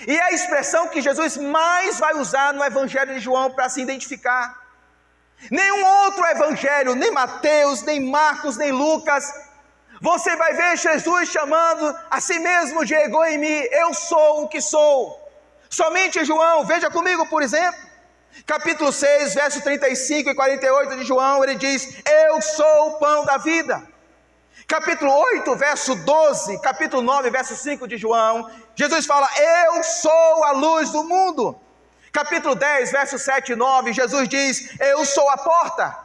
E é a expressão que Jesus mais vai usar no Evangelho de João para se identificar. Nenhum outro evangelho, nem Mateus, nem Marcos, nem Lucas, você vai ver Jesus chamando a si mesmo de ego em mim. Eu sou o que sou. Somente João, veja comigo por exemplo, capítulo 6, verso 35 e 48 de João, ele diz, eu sou o pão da vida. Capítulo 8, verso 12, capítulo 9, verso 5 de João, Jesus fala, eu sou a luz do mundo. Capítulo 10, verso 7 e 9, Jesus diz, eu sou a porta.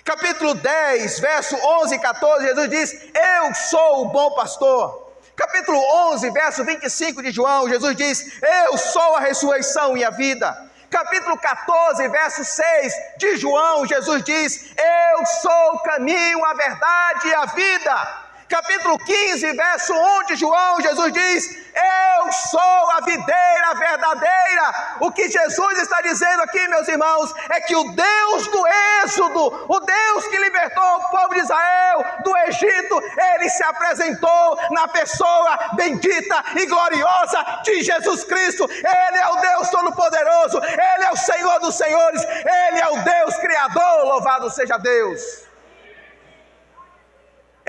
Capítulo 10, verso 11 e 14, Jesus diz, eu sou o bom pastor. Capítulo 11, verso 25 de João, Jesus diz, eu sou a ressurreição e a vida. Capítulo 14, verso 6 de João, Jesus diz, eu sou o caminho, a verdade e a vida. Capítulo 15, verso 1 de João, Jesus diz, eu sou a videira verdadeira. O que Jesus está dizendo aqui, meus irmãos, é que o Deus do Êxodo, o Deus que libertou o povo de Israel do Egito, ele se apresentou na pessoa bendita e gloriosa de Jesus Cristo. Ele é o Deus Todo-Poderoso, ele é o Senhor dos Senhores, ele é o Deus Criador, louvado seja Deus.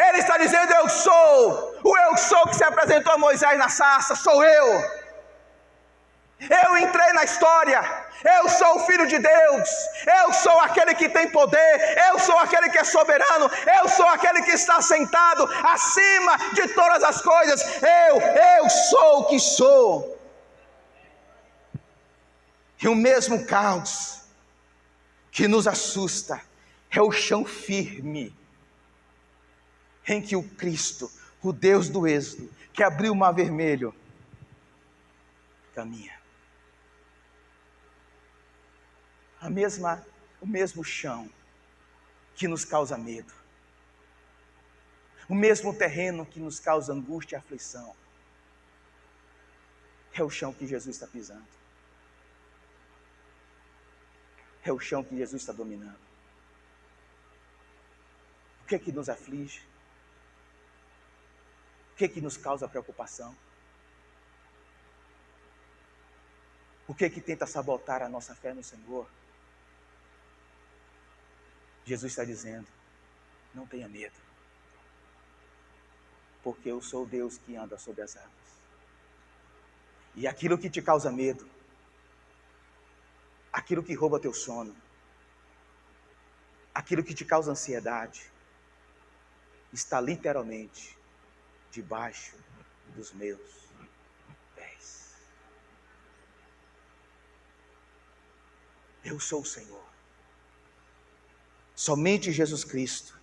Ele está dizendo, eu sou, o eu sou que se apresentou a Moisés na sarça, sou eu. Eu entrei na história, eu sou o Filho de Deus, eu sou aquele que tem poder, eu sou aquele que é soberano, eu sou aquele que está sentado acima de todas as coisas, eu sou o que sou. E o mesmo caos que nos assusta é o chão firme em que o Cristo, o Deus do Êxodo, que abriu o mar vermelho, caminha. O mesmo chão que nos causa medo, o mesmo terreno que nos causa angústia e aflição, é o chão que Jesus está pisando, é o chão que Jesus está dominando. que nos aflige? O que nos causa preocupação? O que tenta sabotar a nossa fé no Senhor? Jesus está dizendo, não tenha medo, porque eu sou o Deus que anda sobre as águas. E aquilo que te causa medo, aquilo que rouba teu sono, aquilo que te causa ansiedade, está literalmente debaixo dos meus pés. Eu sou o Senhor. Somente Jesus Cristo,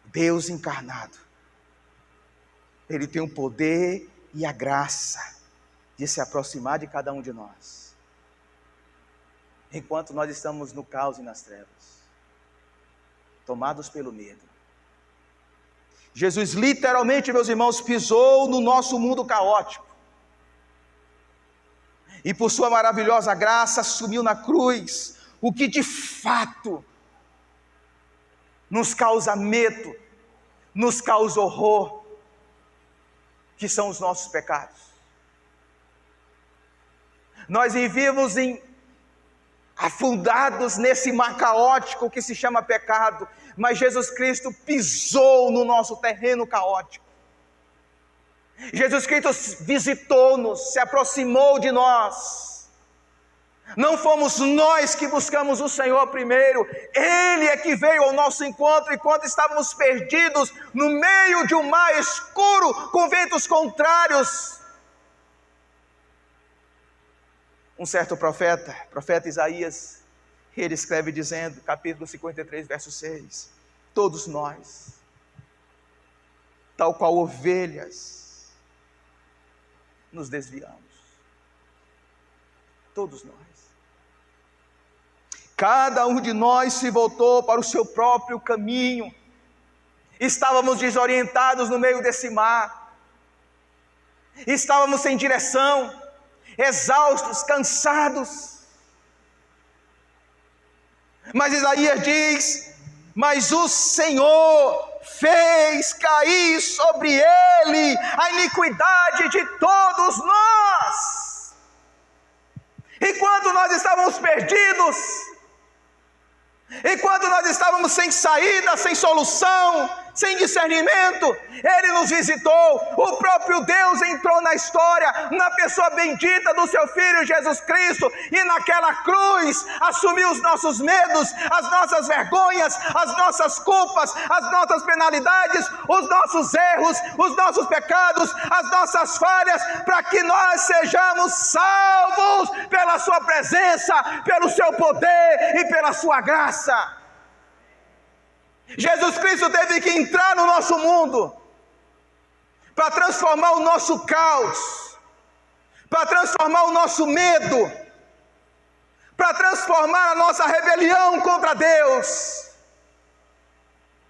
Deus encarnado, Ele tem o poder e a graça de se aproximar de cada um de nós, enquanto nós estamos no caos e nas trevas, tomados pelo medo. Jesus literalmente, meus irmãos, pisou no nosso mundo caótico, e por sua maravilhosa graça assumiu na cruz o que de fato nos causa medo, nos causa horror, que são os nossos pecados. Nós vivemos afundados nesse mar caótico que se chama pecado, mas Jesus Cristo pisou no nosso terreno caótico. Jesus Cristo visitou-nos, se aproximou de nós. Não fomos nós que buscamos o Senhor primeiro, Ele é que veio ao nosso encontro enquanto estávamos perdidos no meio de um mar escuro com ventos contrários. Um certo profeta Isaías, ele escreve dizendo, capítulo 53, verso 6, todos nós, tal qual ovelhas, nos desviamos. Todos nós. Cada um de nós se voltou para o seu próprio caminho. Estávamos desorientados no meio desse mar. Estávamos sem direção, exaustos, cansados. Mas Isaías diz, mas o Senhor fez cair sobre ele a iniquidade de todos nós. Enquanto nós estávamos perdidos, enquanto nós estávamos sem saída, sem solução, sem discernimento, Ele nos visitou. O próprio Deus entrou na história, na pessoa bendita do seu Filho Jesus Cristo, e naquela cruz assumiu os nossos medos, as nossas vergonhas, as nossas culpas, as nossas penalidades, os nossos erros, os nossos pecados, as nossas falhas, para que nós sejamos salvos pela sua presença, pelo seu poder e pela sua graça. Jesus Cristo teve que entrar no nosso mundo para transformar o nosso caos, para transformar o nosso medo, para transformar a nossa rebelião contra Deus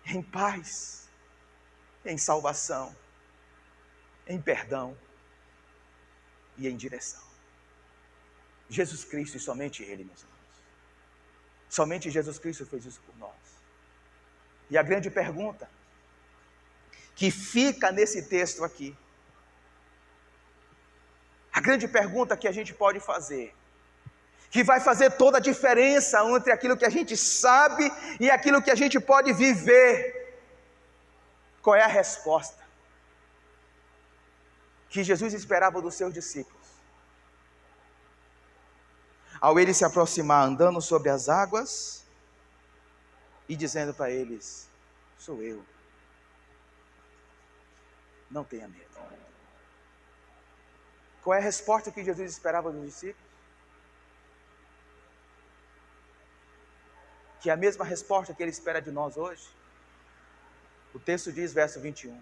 em paz, em salvação, em perdão e em direção. Jesus Cristo e somente Ele, meus irmãos. Somente Jesus Cristo fez isso por nós. E a grande pergunta que fica nesse texto aqui, a grande pergunta que a gente pode fazer, que vai fazer toda a diferença entre aquilo que a gente sabe e aquilo que a gente pode viver, qual é a resposta que Jesus esperava dos seus discípulos? Ao ele se aproximar andando sobre as águas e dizendo para eles, sou eu, não tenha medo. Qual é a resposta que Jesus esperava dos discípulos? Que é a mesma resposta que Ele espera de nós hoje. O texto diz, verso 21.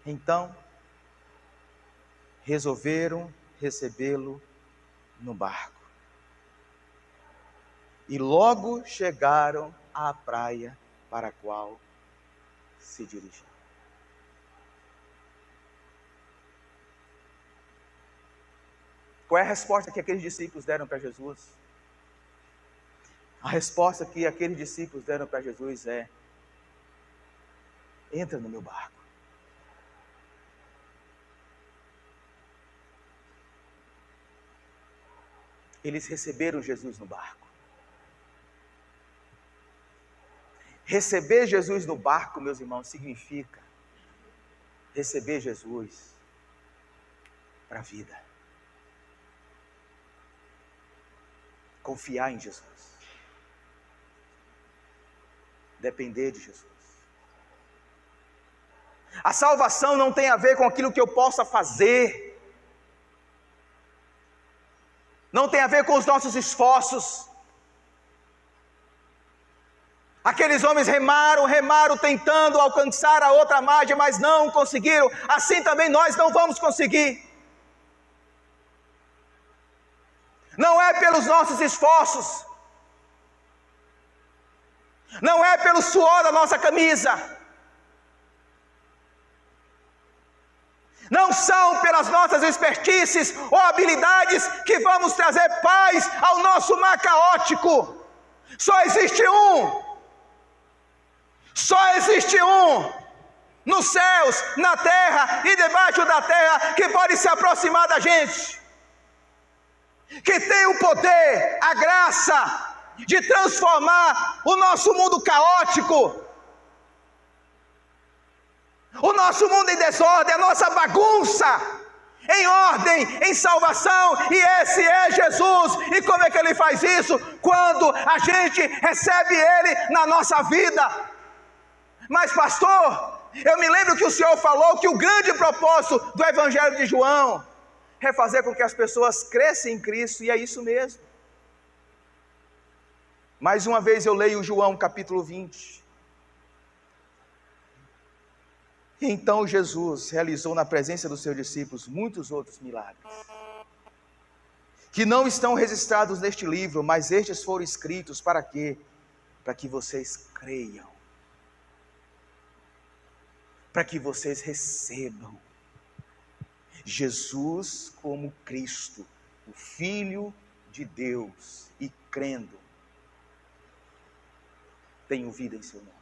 Então, resolveram recebê-lo no barco. E logo chegaram à praia para a qual se dirigiam. Qual é a resposta que aqueles discípulos deram para Jesus? A resposta que aqueles discípulos deram para Jesus é: entra no meu barco. Eles receberam Jesus no barco. Receber Jesus no barco, meus irmãos, significa receber Jesus para a vida. Confiar em Jesus. Depender de Jesus. A salvação não tem a ver com aquilo que eu possa fazer. Não tem a ver com os nossos esforços. Aqueles homens remaram tentando alcançar a outra margem, mas não conseguiram. Assim também nós não vamos conseguir. Não é pelos nossos esforços. Não é pelo suor da nossa camisa. Não são pelas nossas expertices ou habilidades que vamos trazer paz ao nosso mar caótico. Só existe um. Só existe um. Nos céus, na terra e debaixo da terra, que pode se aproximar da gente. Que tem o poder, a graça de transformar o nosso mundo caótico, o nosso mundo em desordem, a nossa bagunça, em ordem, em salvação, e esse é Jesus. E como é que Ele faz isso? Quando a gente recebe Ele na nossa vida. Mas pastor, eu me lembro que o senhor falou que o grande propósito do Evangelho de João é fazer com que as pessoas cresçam em Cristo, e é isso mesmo. Mais uma vez eu leio João capítulo 20. E então Jesus realizou na presença dos seus discípulos muitos outros milagres, que não estão registrados neste livro, mas estes foram escritos para quê? Para que vocês creiam, para que vocês recebam Jesus como Cristo, o Filho de Deus, e crendo, tenham vida em seu nome.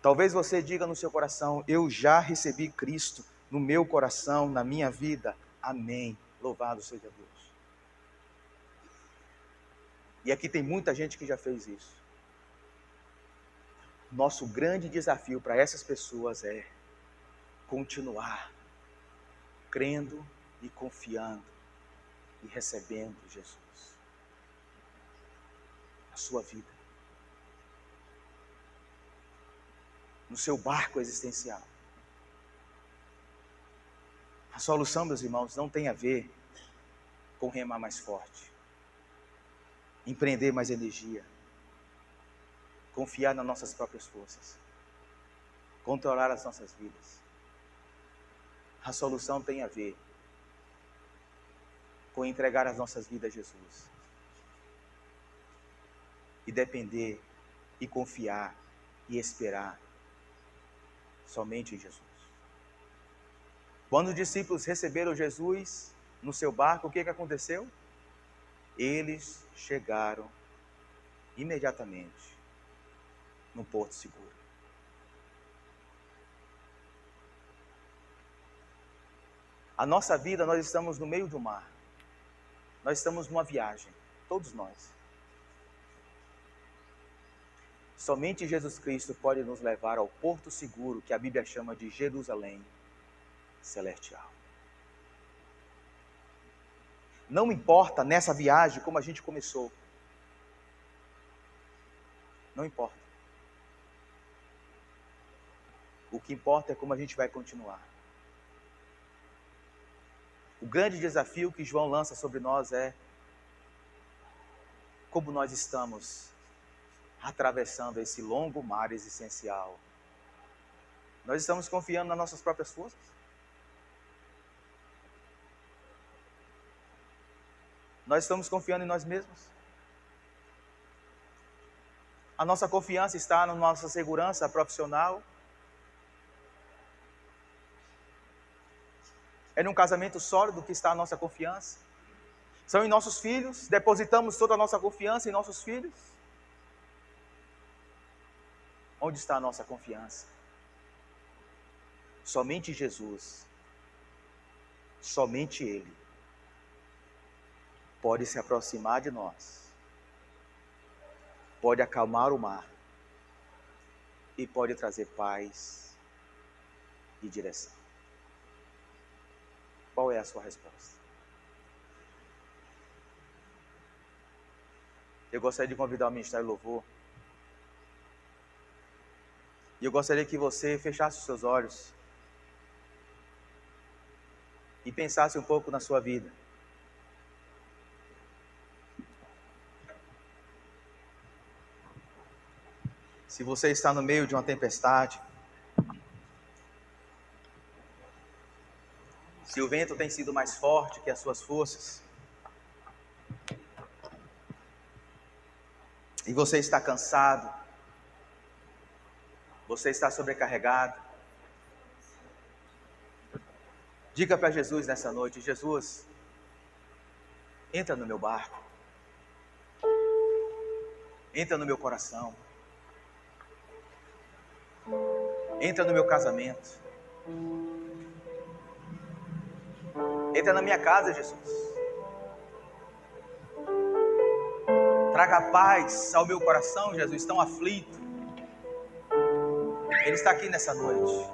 Talvez você diga no seu coração: eu já recebi Cristo no meu coração, na minha vida. Amém. Louvado seja Deus. E aqui tem muita gente que já fez isso. Nosso grande desafio para essas pessoas é continuar crendo e confiando e recebendo Jesus na sua vida, no seu barco existencial. A solução, meus irmãos, não tem a ver com remar mais forte, empreender mais energia, confiar nas nossas próprias forças, controlar as nossas vidas. A solução tem a ver com entregar as nossas vidas a Jesus e depender e confiar e esperar somente em Jesus. Quando os discípulos receberam Jesus no seu barco, o que aconteceu? Eles chegaram imediatamente no porto seguro. A nossa vida, nós estamos no meio do mar. Nós estamos numa viagem, todos nós. Somente Jesus Cristo pode nos levar ao porto seguro, que a Bíblia chama de Jerusalém celestial. Não importa nessa viagem como a gente começou. Não importa. O que importa é como a gente vai continuar. O grande desafio que João lança sobre nós é como nós estamos atravessando esse longo mar existencial. Nós estamos confiando nas nossas próprias forças? Nós estamos confiando em nós mesmos? A nossa confiança está na nossa segurança profissional? É num casamento sólido que está a nossa confiança? São em nossos filhos, depositamos toda a nossa confiança em nossos filhos. Onde está a nossa confiança? Somente Jesus, somente Ele, pode se aproximar de nós, pode acalmar o mar e pode trazer paz e direção. Qual é a sua resposta? Eu gostaria de convidar o Ministério Louvor. E eu gostaria que você fechasse os seus olhos e pensasse um pouco na sua vida. Se você está no meio de uma tempestade, se o vento tem sido mais forte que as suas forças, e você está cansado, você está sobrecarregado, diga para Jesus nessa noite: Jesus, entra no meu barco, entra no meu coração, entra no meu casamento, entra na minha casa, Jesus. Traga paz ao meu coração, Jesus, tão aflito. Ele está aqui nessa noite.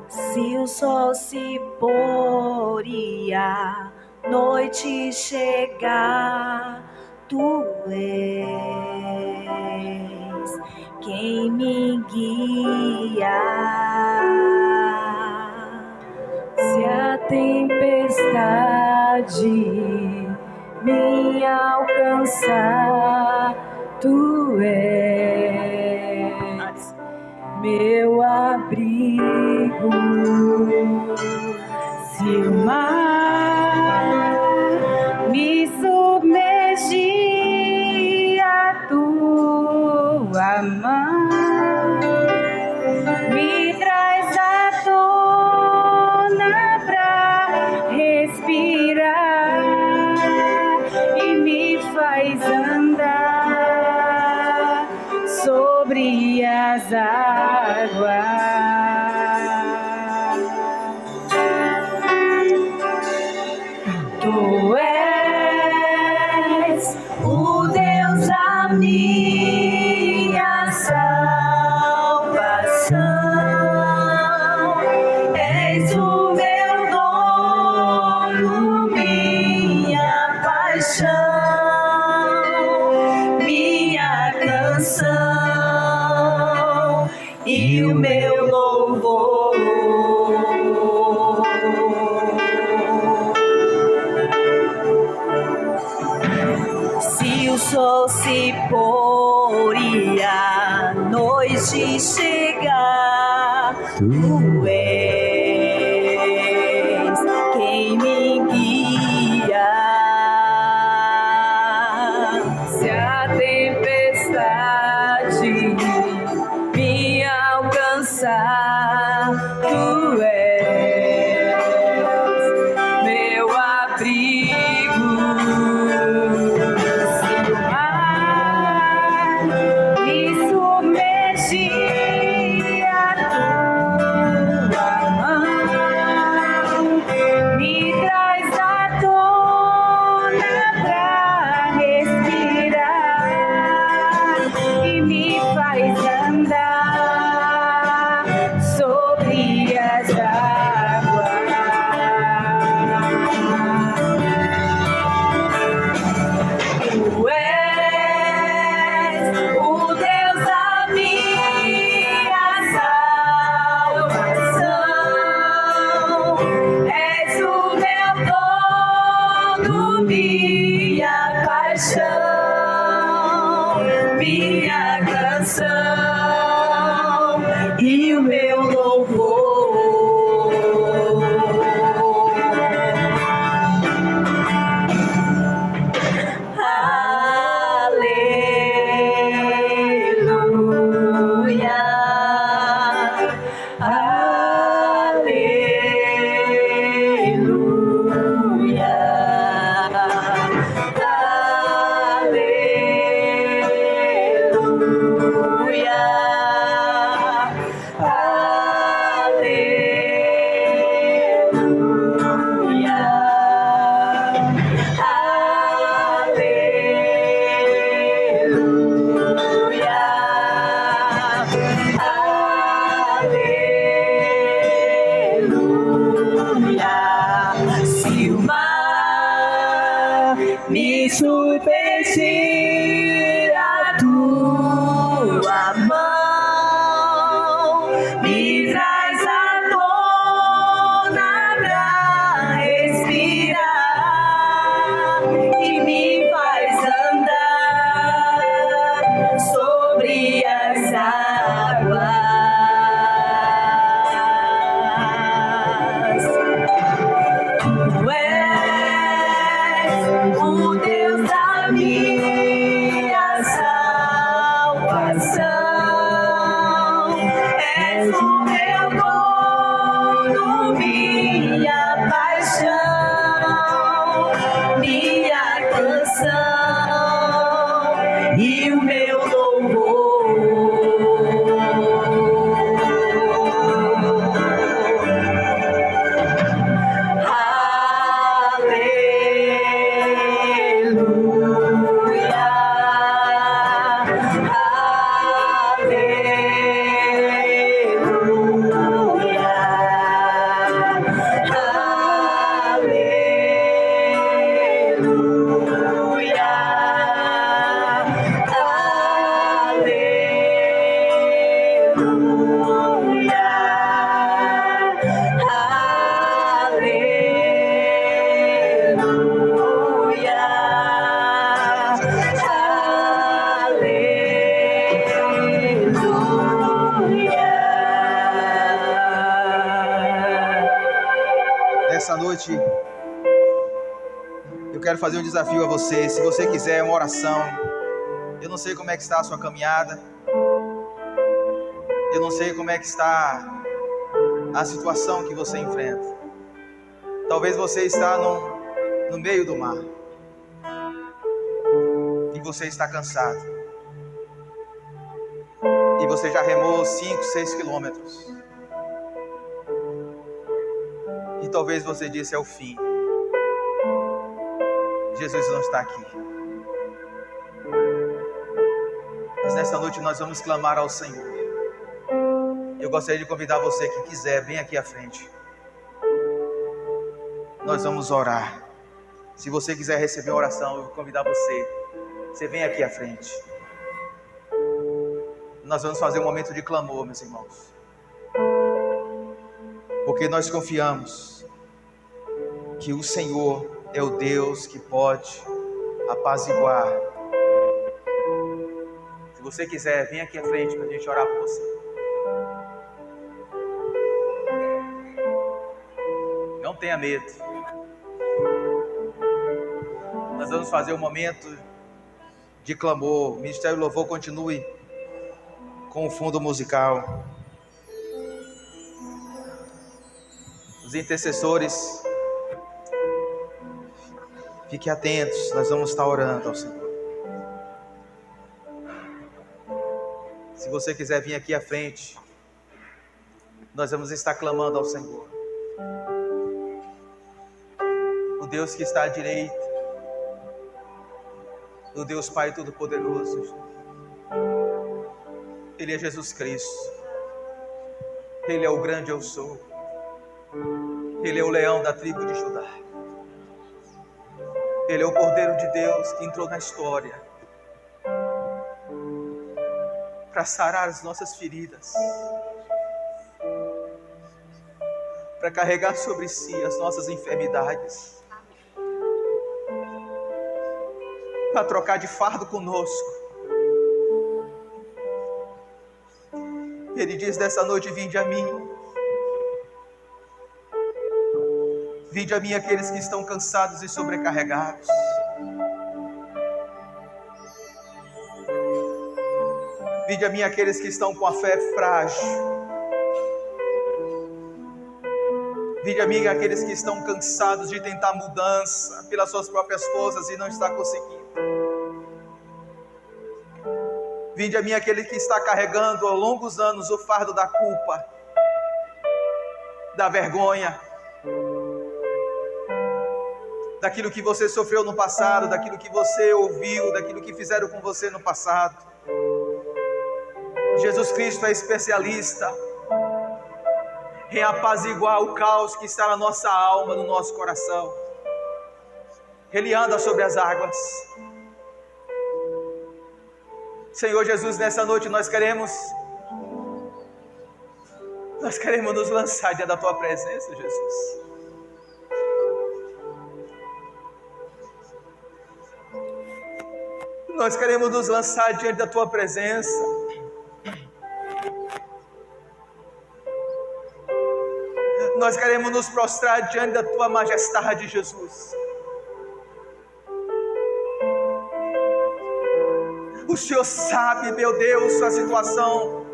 Se o sol se pôr e a noite chegar, tu és quem me guia. Se a tempestade me alcançar, tu és meu abrigo. Se o mar me submergir, a tua mão me traz à tona pra respirar e me faz andar sobre as águas. Tu és o Deus da minha salvação, és o meu dono, minha paixão, minha canção e o meu louvor. Se o sol se pôr e a noite chegar, tu és quem me guia. Se a tempestade me alcançar, tu és meu abrigo. Se o mar me submergir, a tua mão me traz à tona pra respirar e me faz andar sobre as águas. Tu és o Deus da minha salvação, és o meu Se o mar me submergir, a tua mão me traz à tona pra respirar e me faz andar sobre as águas. Tu és o Deus da minha salvação, és o meu dono, minha paixão, minha canção e o meu louvor. Nessa noite, eu quero fazer um desafio a você. Se você quiser uma oração, eu não sei como é que está a sua caminhada, eu não sei como é que está a situação que você enfrenta. Talvez você está no meio do mar e você está cansado, e você já remou 5, 6 quilômetros. E talvez você disse: é o fim, Jesus não está aqui. Mas nessa noite nós vamos clamar ao Senhor. Eu gostaria de convidar você que quiser, bem aqui à frente. Nós vamos orar. Se você quiser receber uma oração, eu vou convidar você. Você vem aqui à frente. Nós vamos fazer um momento de clamor, meus irmãos. Porque nós confiamos que o Senhor é o Deus que pode apaziguar. Se você quiser, vem aqui à frente para a gente orar por você. Não tenha medo. Nós vamos fazer um momento de clamor. O Ministério do Louvor continue com o fundo musical. Os intercessores, fiquem atentos, nós vamos estar orando ao Senhor. Se você quiser vir aqui à frente, nós vamos estar clamando ao Senhor. O Deus que está à direita, o Deus Pai Todo-Poderoso. Ele é Jesus Cristo. Ele é o grande eu sou. Ele é o leão da tribo de Judá. Ele é o Cordeiro de Deus que entrou na história para sarar as nossas feridas, para carregar sobre si as nossas enfermidades, para trocar de fardo conosco. Ele diz nessa noite: vinde a mim. Vinde a mim aqueles que estão cansados e sobrecarregados. Vinde a mim aqueles que estão com a fé frágil. Vinde a mim aqueles que estão cansados de tentar mudança pelas suas próprias forças e não está conseguindo. Vinde a mim aquele que está carregando há longos anos o fardo da culpa, da vergonha, daquilo que você sofreu no passado, daquilo que você ouviu, daquilo que fizeram com você no passado. Jesus Cristo é especialista em apaziguar o caos que está na nossa alma, no nosso coração. Ele anda sobre as águas. Senhor Jesus, nessa noite nós queremos nos lançar diante da Tua presença, Jesus. Nós queremos nos lançar diante da Tua presença. Nós queremos nos prostrar diante da Tua majestade, Jesus. O Senhor sabe, meu Deus, a situação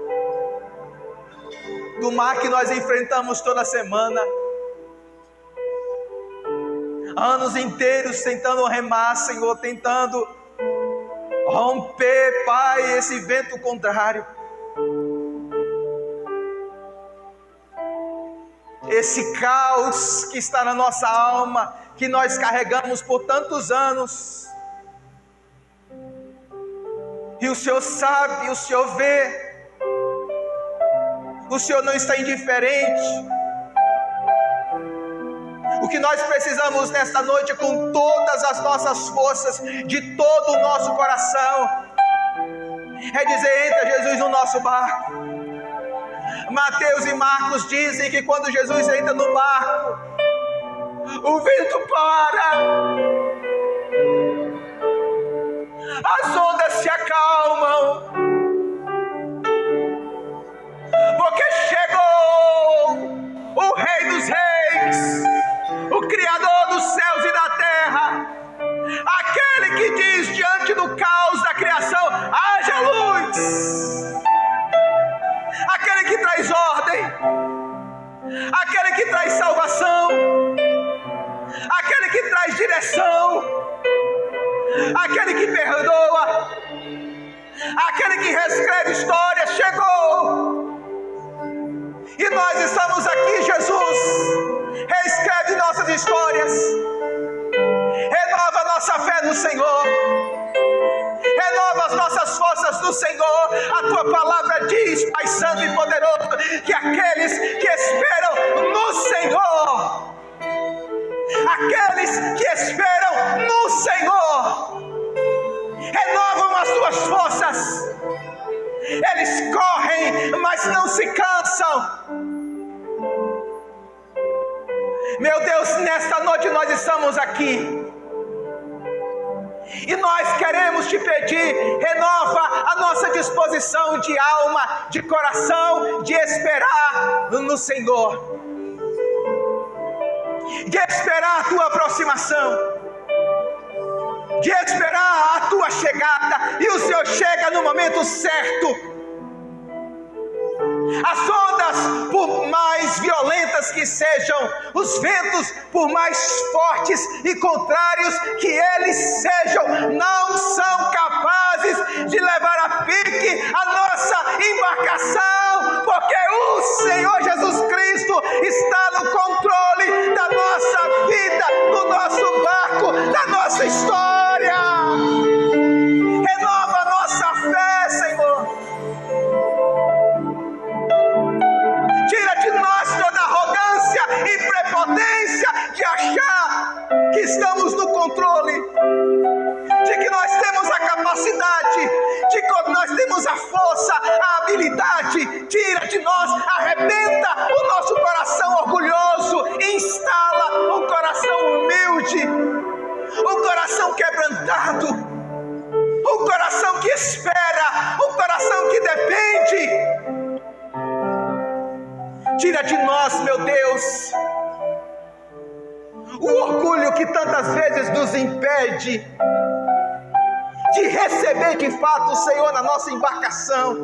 do mar que nós enfrentamos toda semana. Anos inteiros tentando remar, Senhor, tentando romper, Pai, esse vento contrário. Esse caos que está na nossa alma, que nós carregamos por tantos anos. E o Senhor sabe, o Senhor vê. O Senhor não está indiferente. O que nós precisamos nesta noite, com todas as nossas forças, de todo o nosso coração, é dizer: entra, Jesus, no nosso barco. Mateus e Marcos dizem que quando Jesus entra no barco, o vento para, as ondas se acalmam, porque chegou o Rei dos Reis, o Criador dos céus e da terra, aquele que diz diante do caos da criação: haja luz, aquele que traz ordem, aquele que traz salvação, aquele que traz direção, aquele que perdoa, aquele que reescreve histórias. Chegou, e nós estamos aqui, Jesus. Reescreve nossas histórias, renova nossa fé no Senhor, renova as nossas forças no Senhor. A Tua palavra diz, Pai Santo e Poderoso, que aqueles que esperam no Senhor, aqueles que esperam no Senhor, renovam as suas forças. Eles correm, mas não se cansam. Meu Deus, nesta noite nós estamos aqui e nós queremos Te pedir: renova a nossa disposição de alma, de coração, de esperar no Senhor, de esperar a Tua aproximação, de esperar a Tua chegada. E o Senhor chega no momento certo. As ondas, por mais violentas que sejam, os ventos, por mais fortes e contrários que eles sejam, não são capazes de levar a pique a nossa embarcação, porque o Senhor Jesus Cristo está no controle da nossa vida, do nosso barco, da nossa história. Renova a nossa fé, Senhor. Tira de nós toda arrogância e prepotência de achar que estamos no controle, de que nós temos a capacidade, de que nós temos a força, a habilidade. Tira de nós, arrebenta o nosso coração orgulhoso e instala um coração humilde, um coração quebrantado, um coração que espera, um coração que depende. Tira de nós, meu Deus, o orgulho que tantas vezes nos impede de receber de fato o Senhor na nossa embarcação.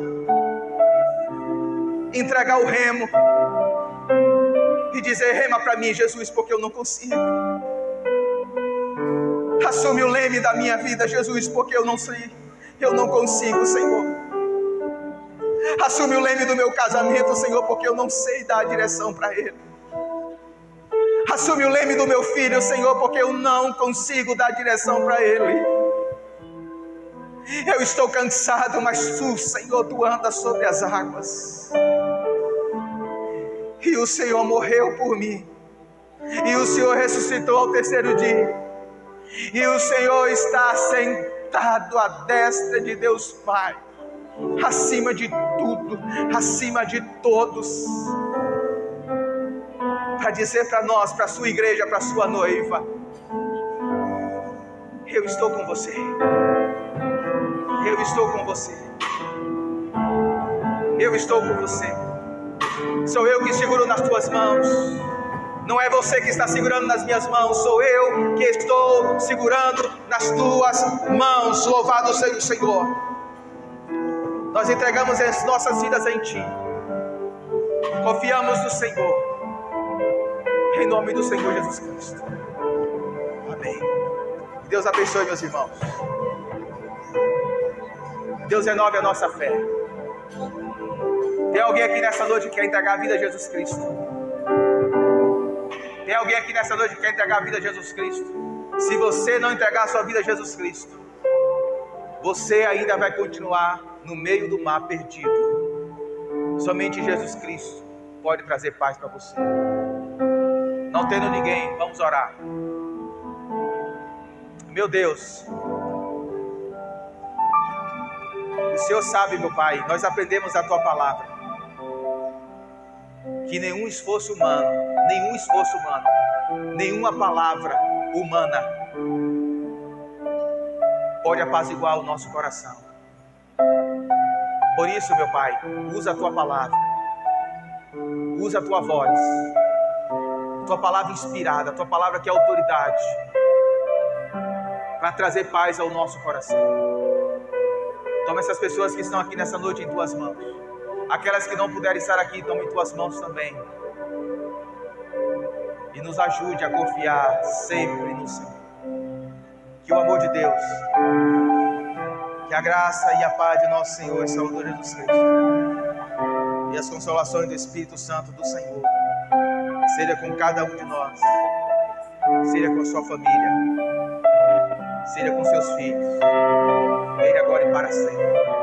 Entregar o remo e dizer: rema para mim, Jesus, porque eu não consigo. Assume o leme da minha vida, Jesus, porque eu não sei, eu não consigo, Senhor. Assume o leme do meu casamento, Senhor, porque eu não sei dar a direção para ele. Assume o leme do meu filho, Senhor, porque eu não consigo dar a direção para ele. Eu estou cansado, mas Tu, Senhor, Tu andas sobre as águas. E o Senhor morreu por mim. E o Senhor ressuscitou ao terceiro dia. E o Senhor está sentado à destra de Deus Pai, acima de tudo, acima de todos, para dizer para nós, para a sua igreja, para a sua noiva: eu estou com você. Eu estou com você. Eu estou com você. Sou eu que seguro nas tuas mãos. Não é você que está segurando nas minhas mãos. Sou eu que estou segurando nas tuas mãos. Louvado seja o Senhor. Nós entregamos as nossas vidas em Ti. Confiamos no Senhor. Em nome do Senhor Jesus Cristo. Amém. Deus abençoe, meus irmãos. Deus renove a nossa fé. Tem alguém aqui nessa noite que quer entregar a vida a Jesus Cristo? Tem alguém aqui nessa noite que quer entregar a vida a Jesus Cristo? Se você não entregar a sua vida a Jesus Cristo, você ainda vai continuar no meio do mar perdido. Somente Jesus Cristo pode trazer paz para você. Não tendo ninguém, vamos orar. Meu Deus, o Senhor sabe, meu Pai, nós aprendemos a Tua palavra, que nenhum esforço humano, nenhuma palavra humana pode apaziguar o nosso coração. Por isso, meu Pai, usa a Tua palavra, usa a Tua voz, Tua palavra inspirada, a Tua palavra que é autoridade, para trazer paz ao nosso coração. Toma essas pessoas que estão aqui nessa noite em Tuas mãos. Aquelas que não puderem estar aqui, toma em Tuas mãos também. E nos ajude a confiar sempre no Senhor. Que o amor de Deus, que a graça e a paz de nosso Senhor e Salvador Jesus Cristo, e as consolações do Espírito Santo do Senhor, seja com cada um de nós, seja com a sua família, seja com seus filhos, desde agora e para sempre.